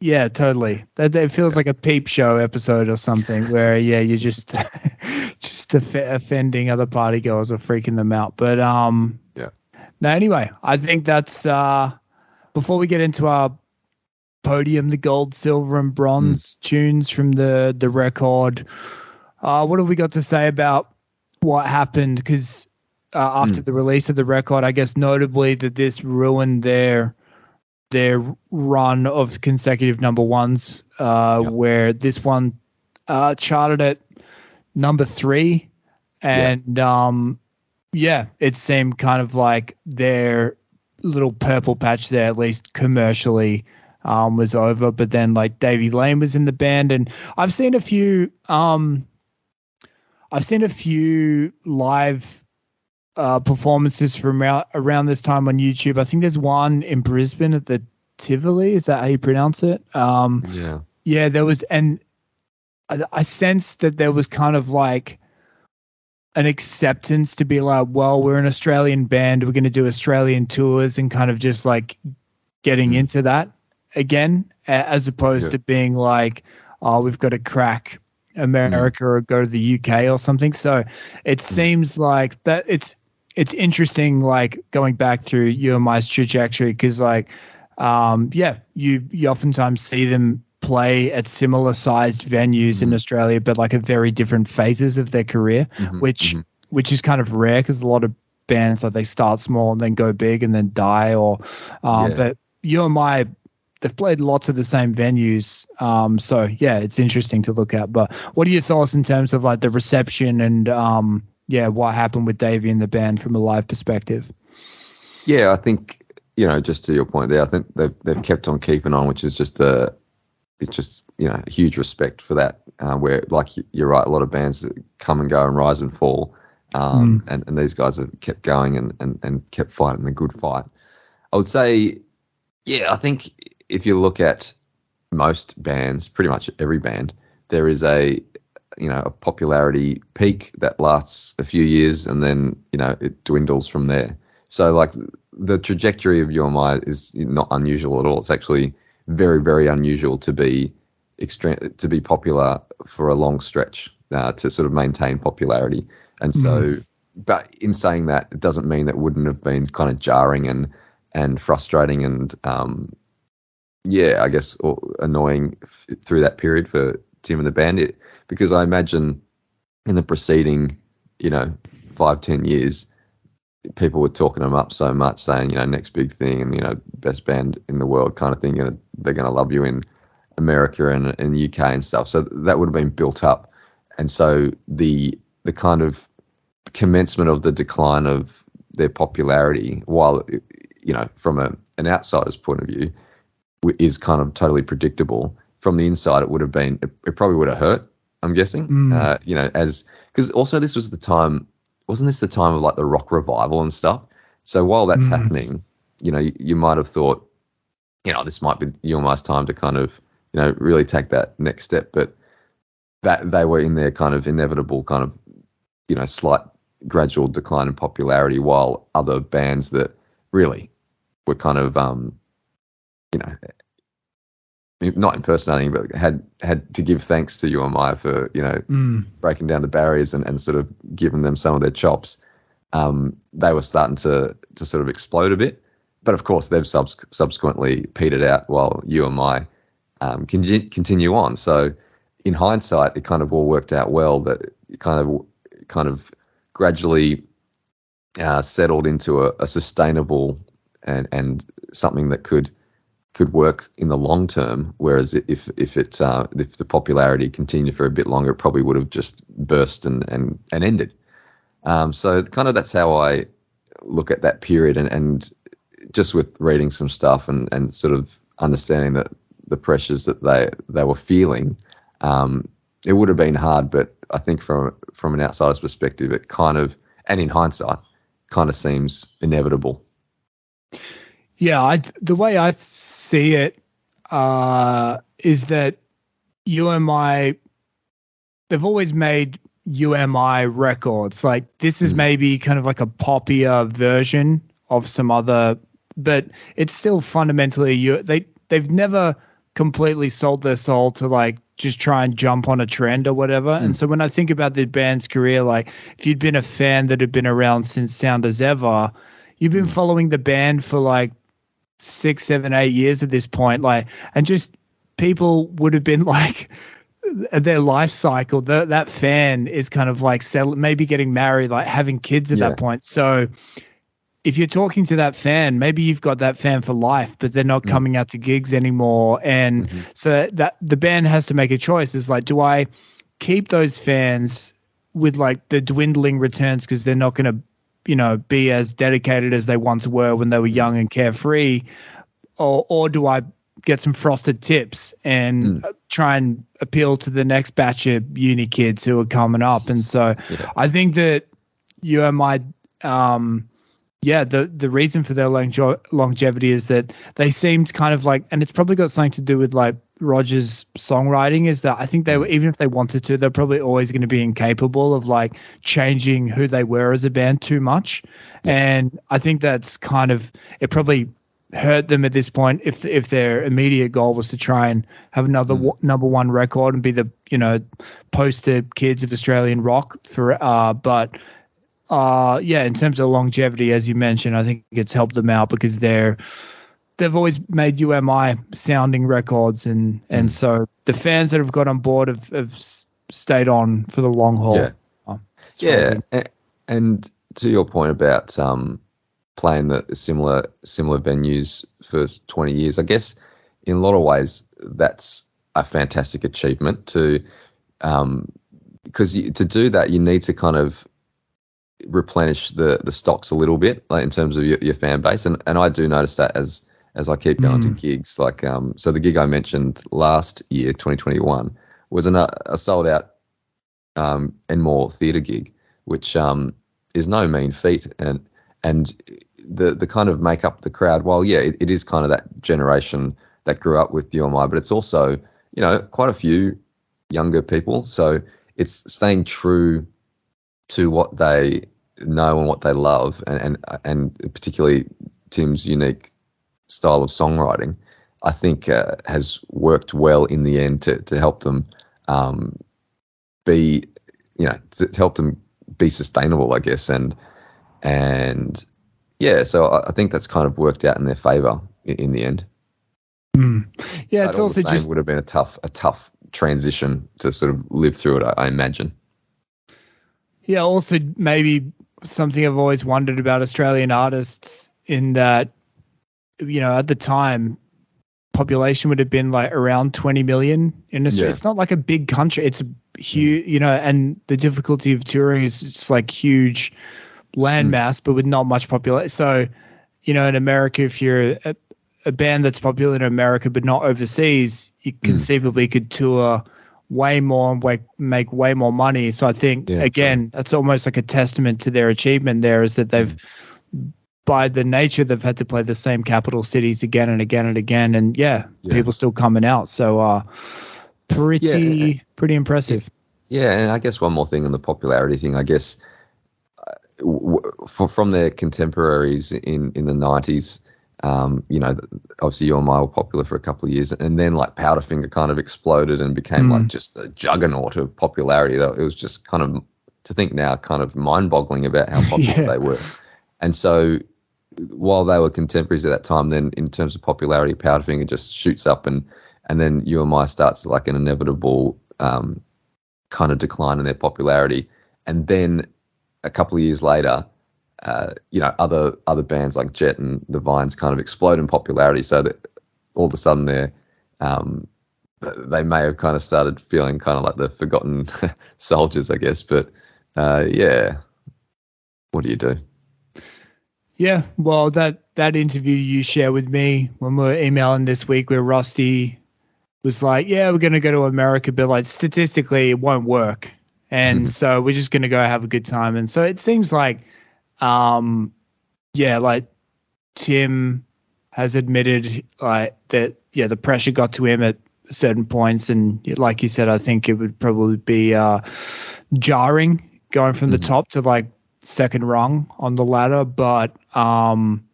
Yeah, totally. It feels like a Peep Show episode or something where you're just offending other party goers or freaking them out. But no, anyway, I think that's before we get into our podium, the gold, silver, and bronze tunes from the record. What have we got to say about what happened? Because after the release of the record, I guess notably that this ruined their run of consecutive number ones, where this one charted at number 3, and it seemed kind of like their little purple patch there, at least commercially, was over. But then like Davey Lane was in the band, and I've seen a few live performances from around this time on YouTube. I think there's one in Brisbane at the Tivoli. Is that how you pronounce it? Yeah, there was, and I sensed that there was kind of like an acceptance to be like, well, we're an Australian band, we're going to do Australian tours, and kind of just like getting into that again, as opposed to being like, oh, we've got to crack America or go to the UK or something. So it seems like that it's interesting, like going back through UMI's trajectory, because like you oftentimes see them play at similar sized venues in Australia, but like at very different phases of their career, which is kind of rare, because a lot of bands, like, they start small and then go big and then die, or but UMI, they've played lots of the same venues. So yeah, it's interesting to look at. But what are your thoughts in terms of like the reception and what happened with Davey and the band from a live perspective? Yeah, I think, you know, just to your point there, I think they've kept on keeping on, which is just huge respect for that. Where, like, you're right, a lot of bands that come and go and rise and fall, and these guys have kept going and kept fighting the good fight. I would say, I think if you look at most bands, pretty much every band, there is a popularity peak that lasts a few years, and then, it dwindles from there. So, like, the trajectory of UMI is not unusual at all. It's actually very, very unusual to be extreme to be popular for a long stretch, to sort of maintain popularity. And so, but in saying that, it doesn't mean that wouldn't have been kind of jarring and frustrating and I guess annoying through that period for Tim and the band. Because I imagine in the preceding, 5-10 years, people were talking them up so much, saying, next big thing and, best band in the world kind of thing. They're going to love you in America and UK and stuff. So that would have been built up. And so the kind of commencement of the decline of their popularity, while, from an outsider's point of view, is kind of totally predictable. From the inside, it would have been, it probably would have hurt, I'm guessing, because also this was the time, wasn't this the time of like the rock revival and stuff? So while that's happening, you might have thought, this might be UMI's time to kind of, really take that next step. But that they were in their kind of inevitable kind of, slight gradual decline in popularity, while other bands that really were kind of, not impersonating, but had to give thanks to UMI for, breaking down the barriers and sort of giving them some of their chops. They were starting to sort of explode a bit. But of course, they've subsequently petered out while UMI continue on. So in hindsight, it kind of all worked out well, that it kind of gradually settled into a sustainable and something that could work in the long term. Whereas if the popularity continued for a bit longer, it probably would have just burst and ended. So kind of that's how I look at that period, and just with reading some stuff and sort of understanding that the pressures that they were feeling, it would have been hard. But I think from an outsider's perspective, it kind of, and in hindsight, kind of seems inevitable. Yeah, the way I see it is that UMI, they've always made UMI records. Like, this is maybe kind of like a poppier version of some other, but it's still fundamentally they've never completely sold their soul to like just try and jump on a trend or whatever. And so when I think about the band's career, like if you'd been a fan that had been around since Sound as Ever, you've been following the band for like 6, 7, 8 years at this point, like, and just people would have been like, their life cycle, that fan is kind of like maybe getting married, like having kids at that point. So if you're talking to that fan, maybe you've got that fan for life, but they're not coming out to gigs anymore. And so that the band has to make a choice. Is like, do I keep those fans with like the dwindling returns because they're not going to, be as dedicated as they once were when they were young and carefree, or do I get some frosted tips and try and appeal to the next batch of uni kids who are coming up? And so I think that UMI, the reason for their longevity is that they seemed kind of like, and it's probably got something to do with like Roger's songwriting, is that I think they were, even if they wanted to, they're probably always going to be incapable of like changing who they were as a band too much. And I think that's kind of, it probably hurt them at this point if their immediate goal was to try and have another number one record and be the poster kids of Australian rock for in terms of longevity, as you mentioned, I think it's helped them out because they've always made UMI sounding records, and so the fans that have got on board have stayed on for the long haul. And to your point about playing the similar venues for 20 years, I guess in a lot of ways that's a fantastic achievement to, because to do that you need to kind of replenish the stocks a little bit, like in terms of your fan base, and I do notice that as I keep going to gigs, like so the gig I mentioned last year, 2021, was a sold out Enmore Theatre gig, which is no mean feat, and the kind of make up the crowd. While it is kind of that generation that grew up with UMI, but it's also quite a few younger people, so it's staying true to what they know and what they love, and particularly Tim's unique style of songwriting. I think has worked well in the end to help them be, to help them be sustainable, I guess, and yeah, so I think that's kind of worked out in their favour in the end. Yeah, it's also just would have been a tough transition to sort of live through it, I imagine. Yeah, also maybe something I've always wondered about Australian artists in that, at the time, population would have been like around 20 million in Australia. Yeah. It's not like a big country. It's a huge, and the difficulty of touring is just like huge landmass, but with not much population. So, in America, if you're a band that's popular in America but not overseas, you conceivably could tour way more and make way more money. So I think, again, that's almost like a testament to their achievement there, is that they've, by the nature, they've had to play the same capital cities again and again and again. And people still coming out. So pretty impressive. Yeah, and I guess one more thing on the popularity thing, I guess, from their contemporaries in the 90s, obviously You and I were popular for a couple of years, and then like Powderfinger kind of exploded and became like just a juggernaut of popularity. It was just kind of, to think now, kind of mind-boggling about how popular they were. And so while they were contemporaries at that time, then in terms of popularity, Powderfinger just shoots up, and then You and I starts like an inevitable kind of decline in their popularity. And then a couple of years later, other bands like Jet and the Vines kind of explode in popularity, so that all of a sudden they may have kind of started feeling kind of like the forgotten soldiers, I guess. But what do you do? Yeah, well, that interview you share with me when we were emailing this week, where Rusty was like, "Yeah, we're going to go to America, but like statistically, it won't work, and so we're just going to go have a good time." And so it seems like, like Tim has admitted like that. Yeah, the pressure got to him at certain points, and like you said, I think it would probably be jarring going from the top to like second rung on the ladder. But in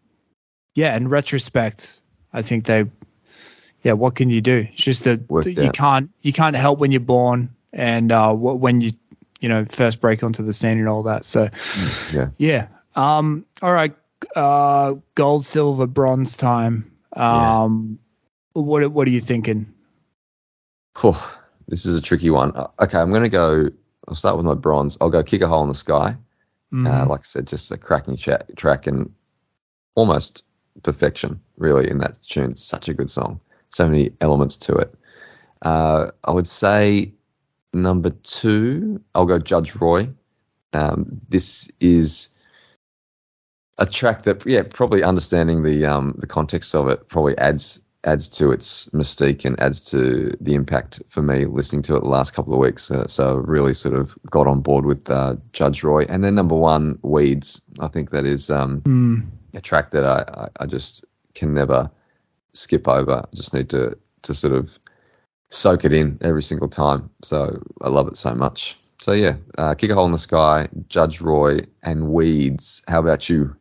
retrospect, I think what can you do? It's just that you can't help when you're born and when you first break onto the scene and all that. So all right, gold, silver, bronze time. What are you thinking? Oh, this is a tricky one. Okay, I'll start with my bronze. I'll go Kick a Hole in the Sky. Like I said, just a cracking track and almost perfection, really, in that tune. It's such a good song. So many elements to it. I would say number 2, I'll go Judge Roy. This is a track that, probably understanding the context of it probably adds to its mystique and adds to the impact for me listening to it the last couple of weeks. So really sort of got on board with Judge Roy. And then number 1, Weeds. I think that is a track that I just can never skip over. I just need to sort of soak it in every single time. So I love it so much. So Kick a Hole in the Sky, Judge Roy, and Weeds. How about you?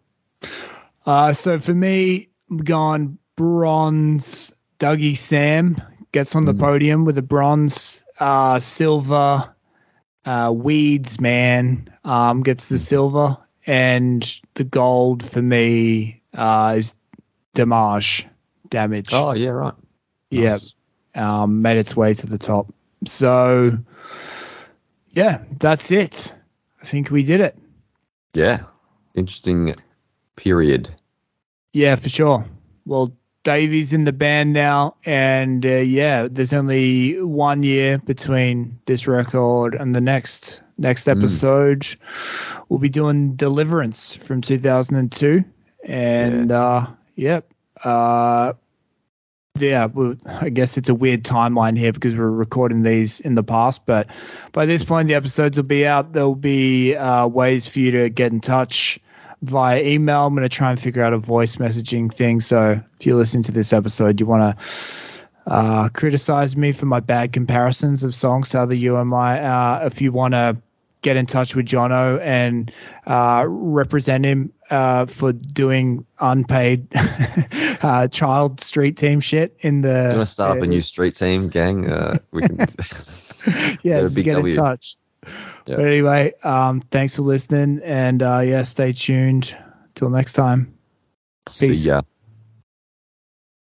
So for me, I'm going bronze. Dougie Sam gets on the podium with a bronze. Silver, Weeds man gets the silver, and the gold for me is Damage. Oh yeah, right. Nice. Yeah, made its way to the top. So that's it. I think we did it. Yeah, interesting period. Yeah, for sure. Well, Davey's in the band now, and there's only 1 year between this record and the next episode. We'll be doing Deliverance from 2002, and I guess it's a weird timeline here because we're recording these in the past, but by this point the episodes will be out. There'll be ways for you to get in touch via email. I'm going to try and figure out a voice messaging thing. So if you're listening to this episode, you want to criticize me for my bad comparisons of songs to other UMI. If you want to get in touch with Johnno and represent him for doing unpaid child street team shit in the. You want to start up a new street team, gang? We can. Yeah, just get in touch. Yep. But anyway, thanks for listening, and stay tuned. Till next time. Peace. See ya.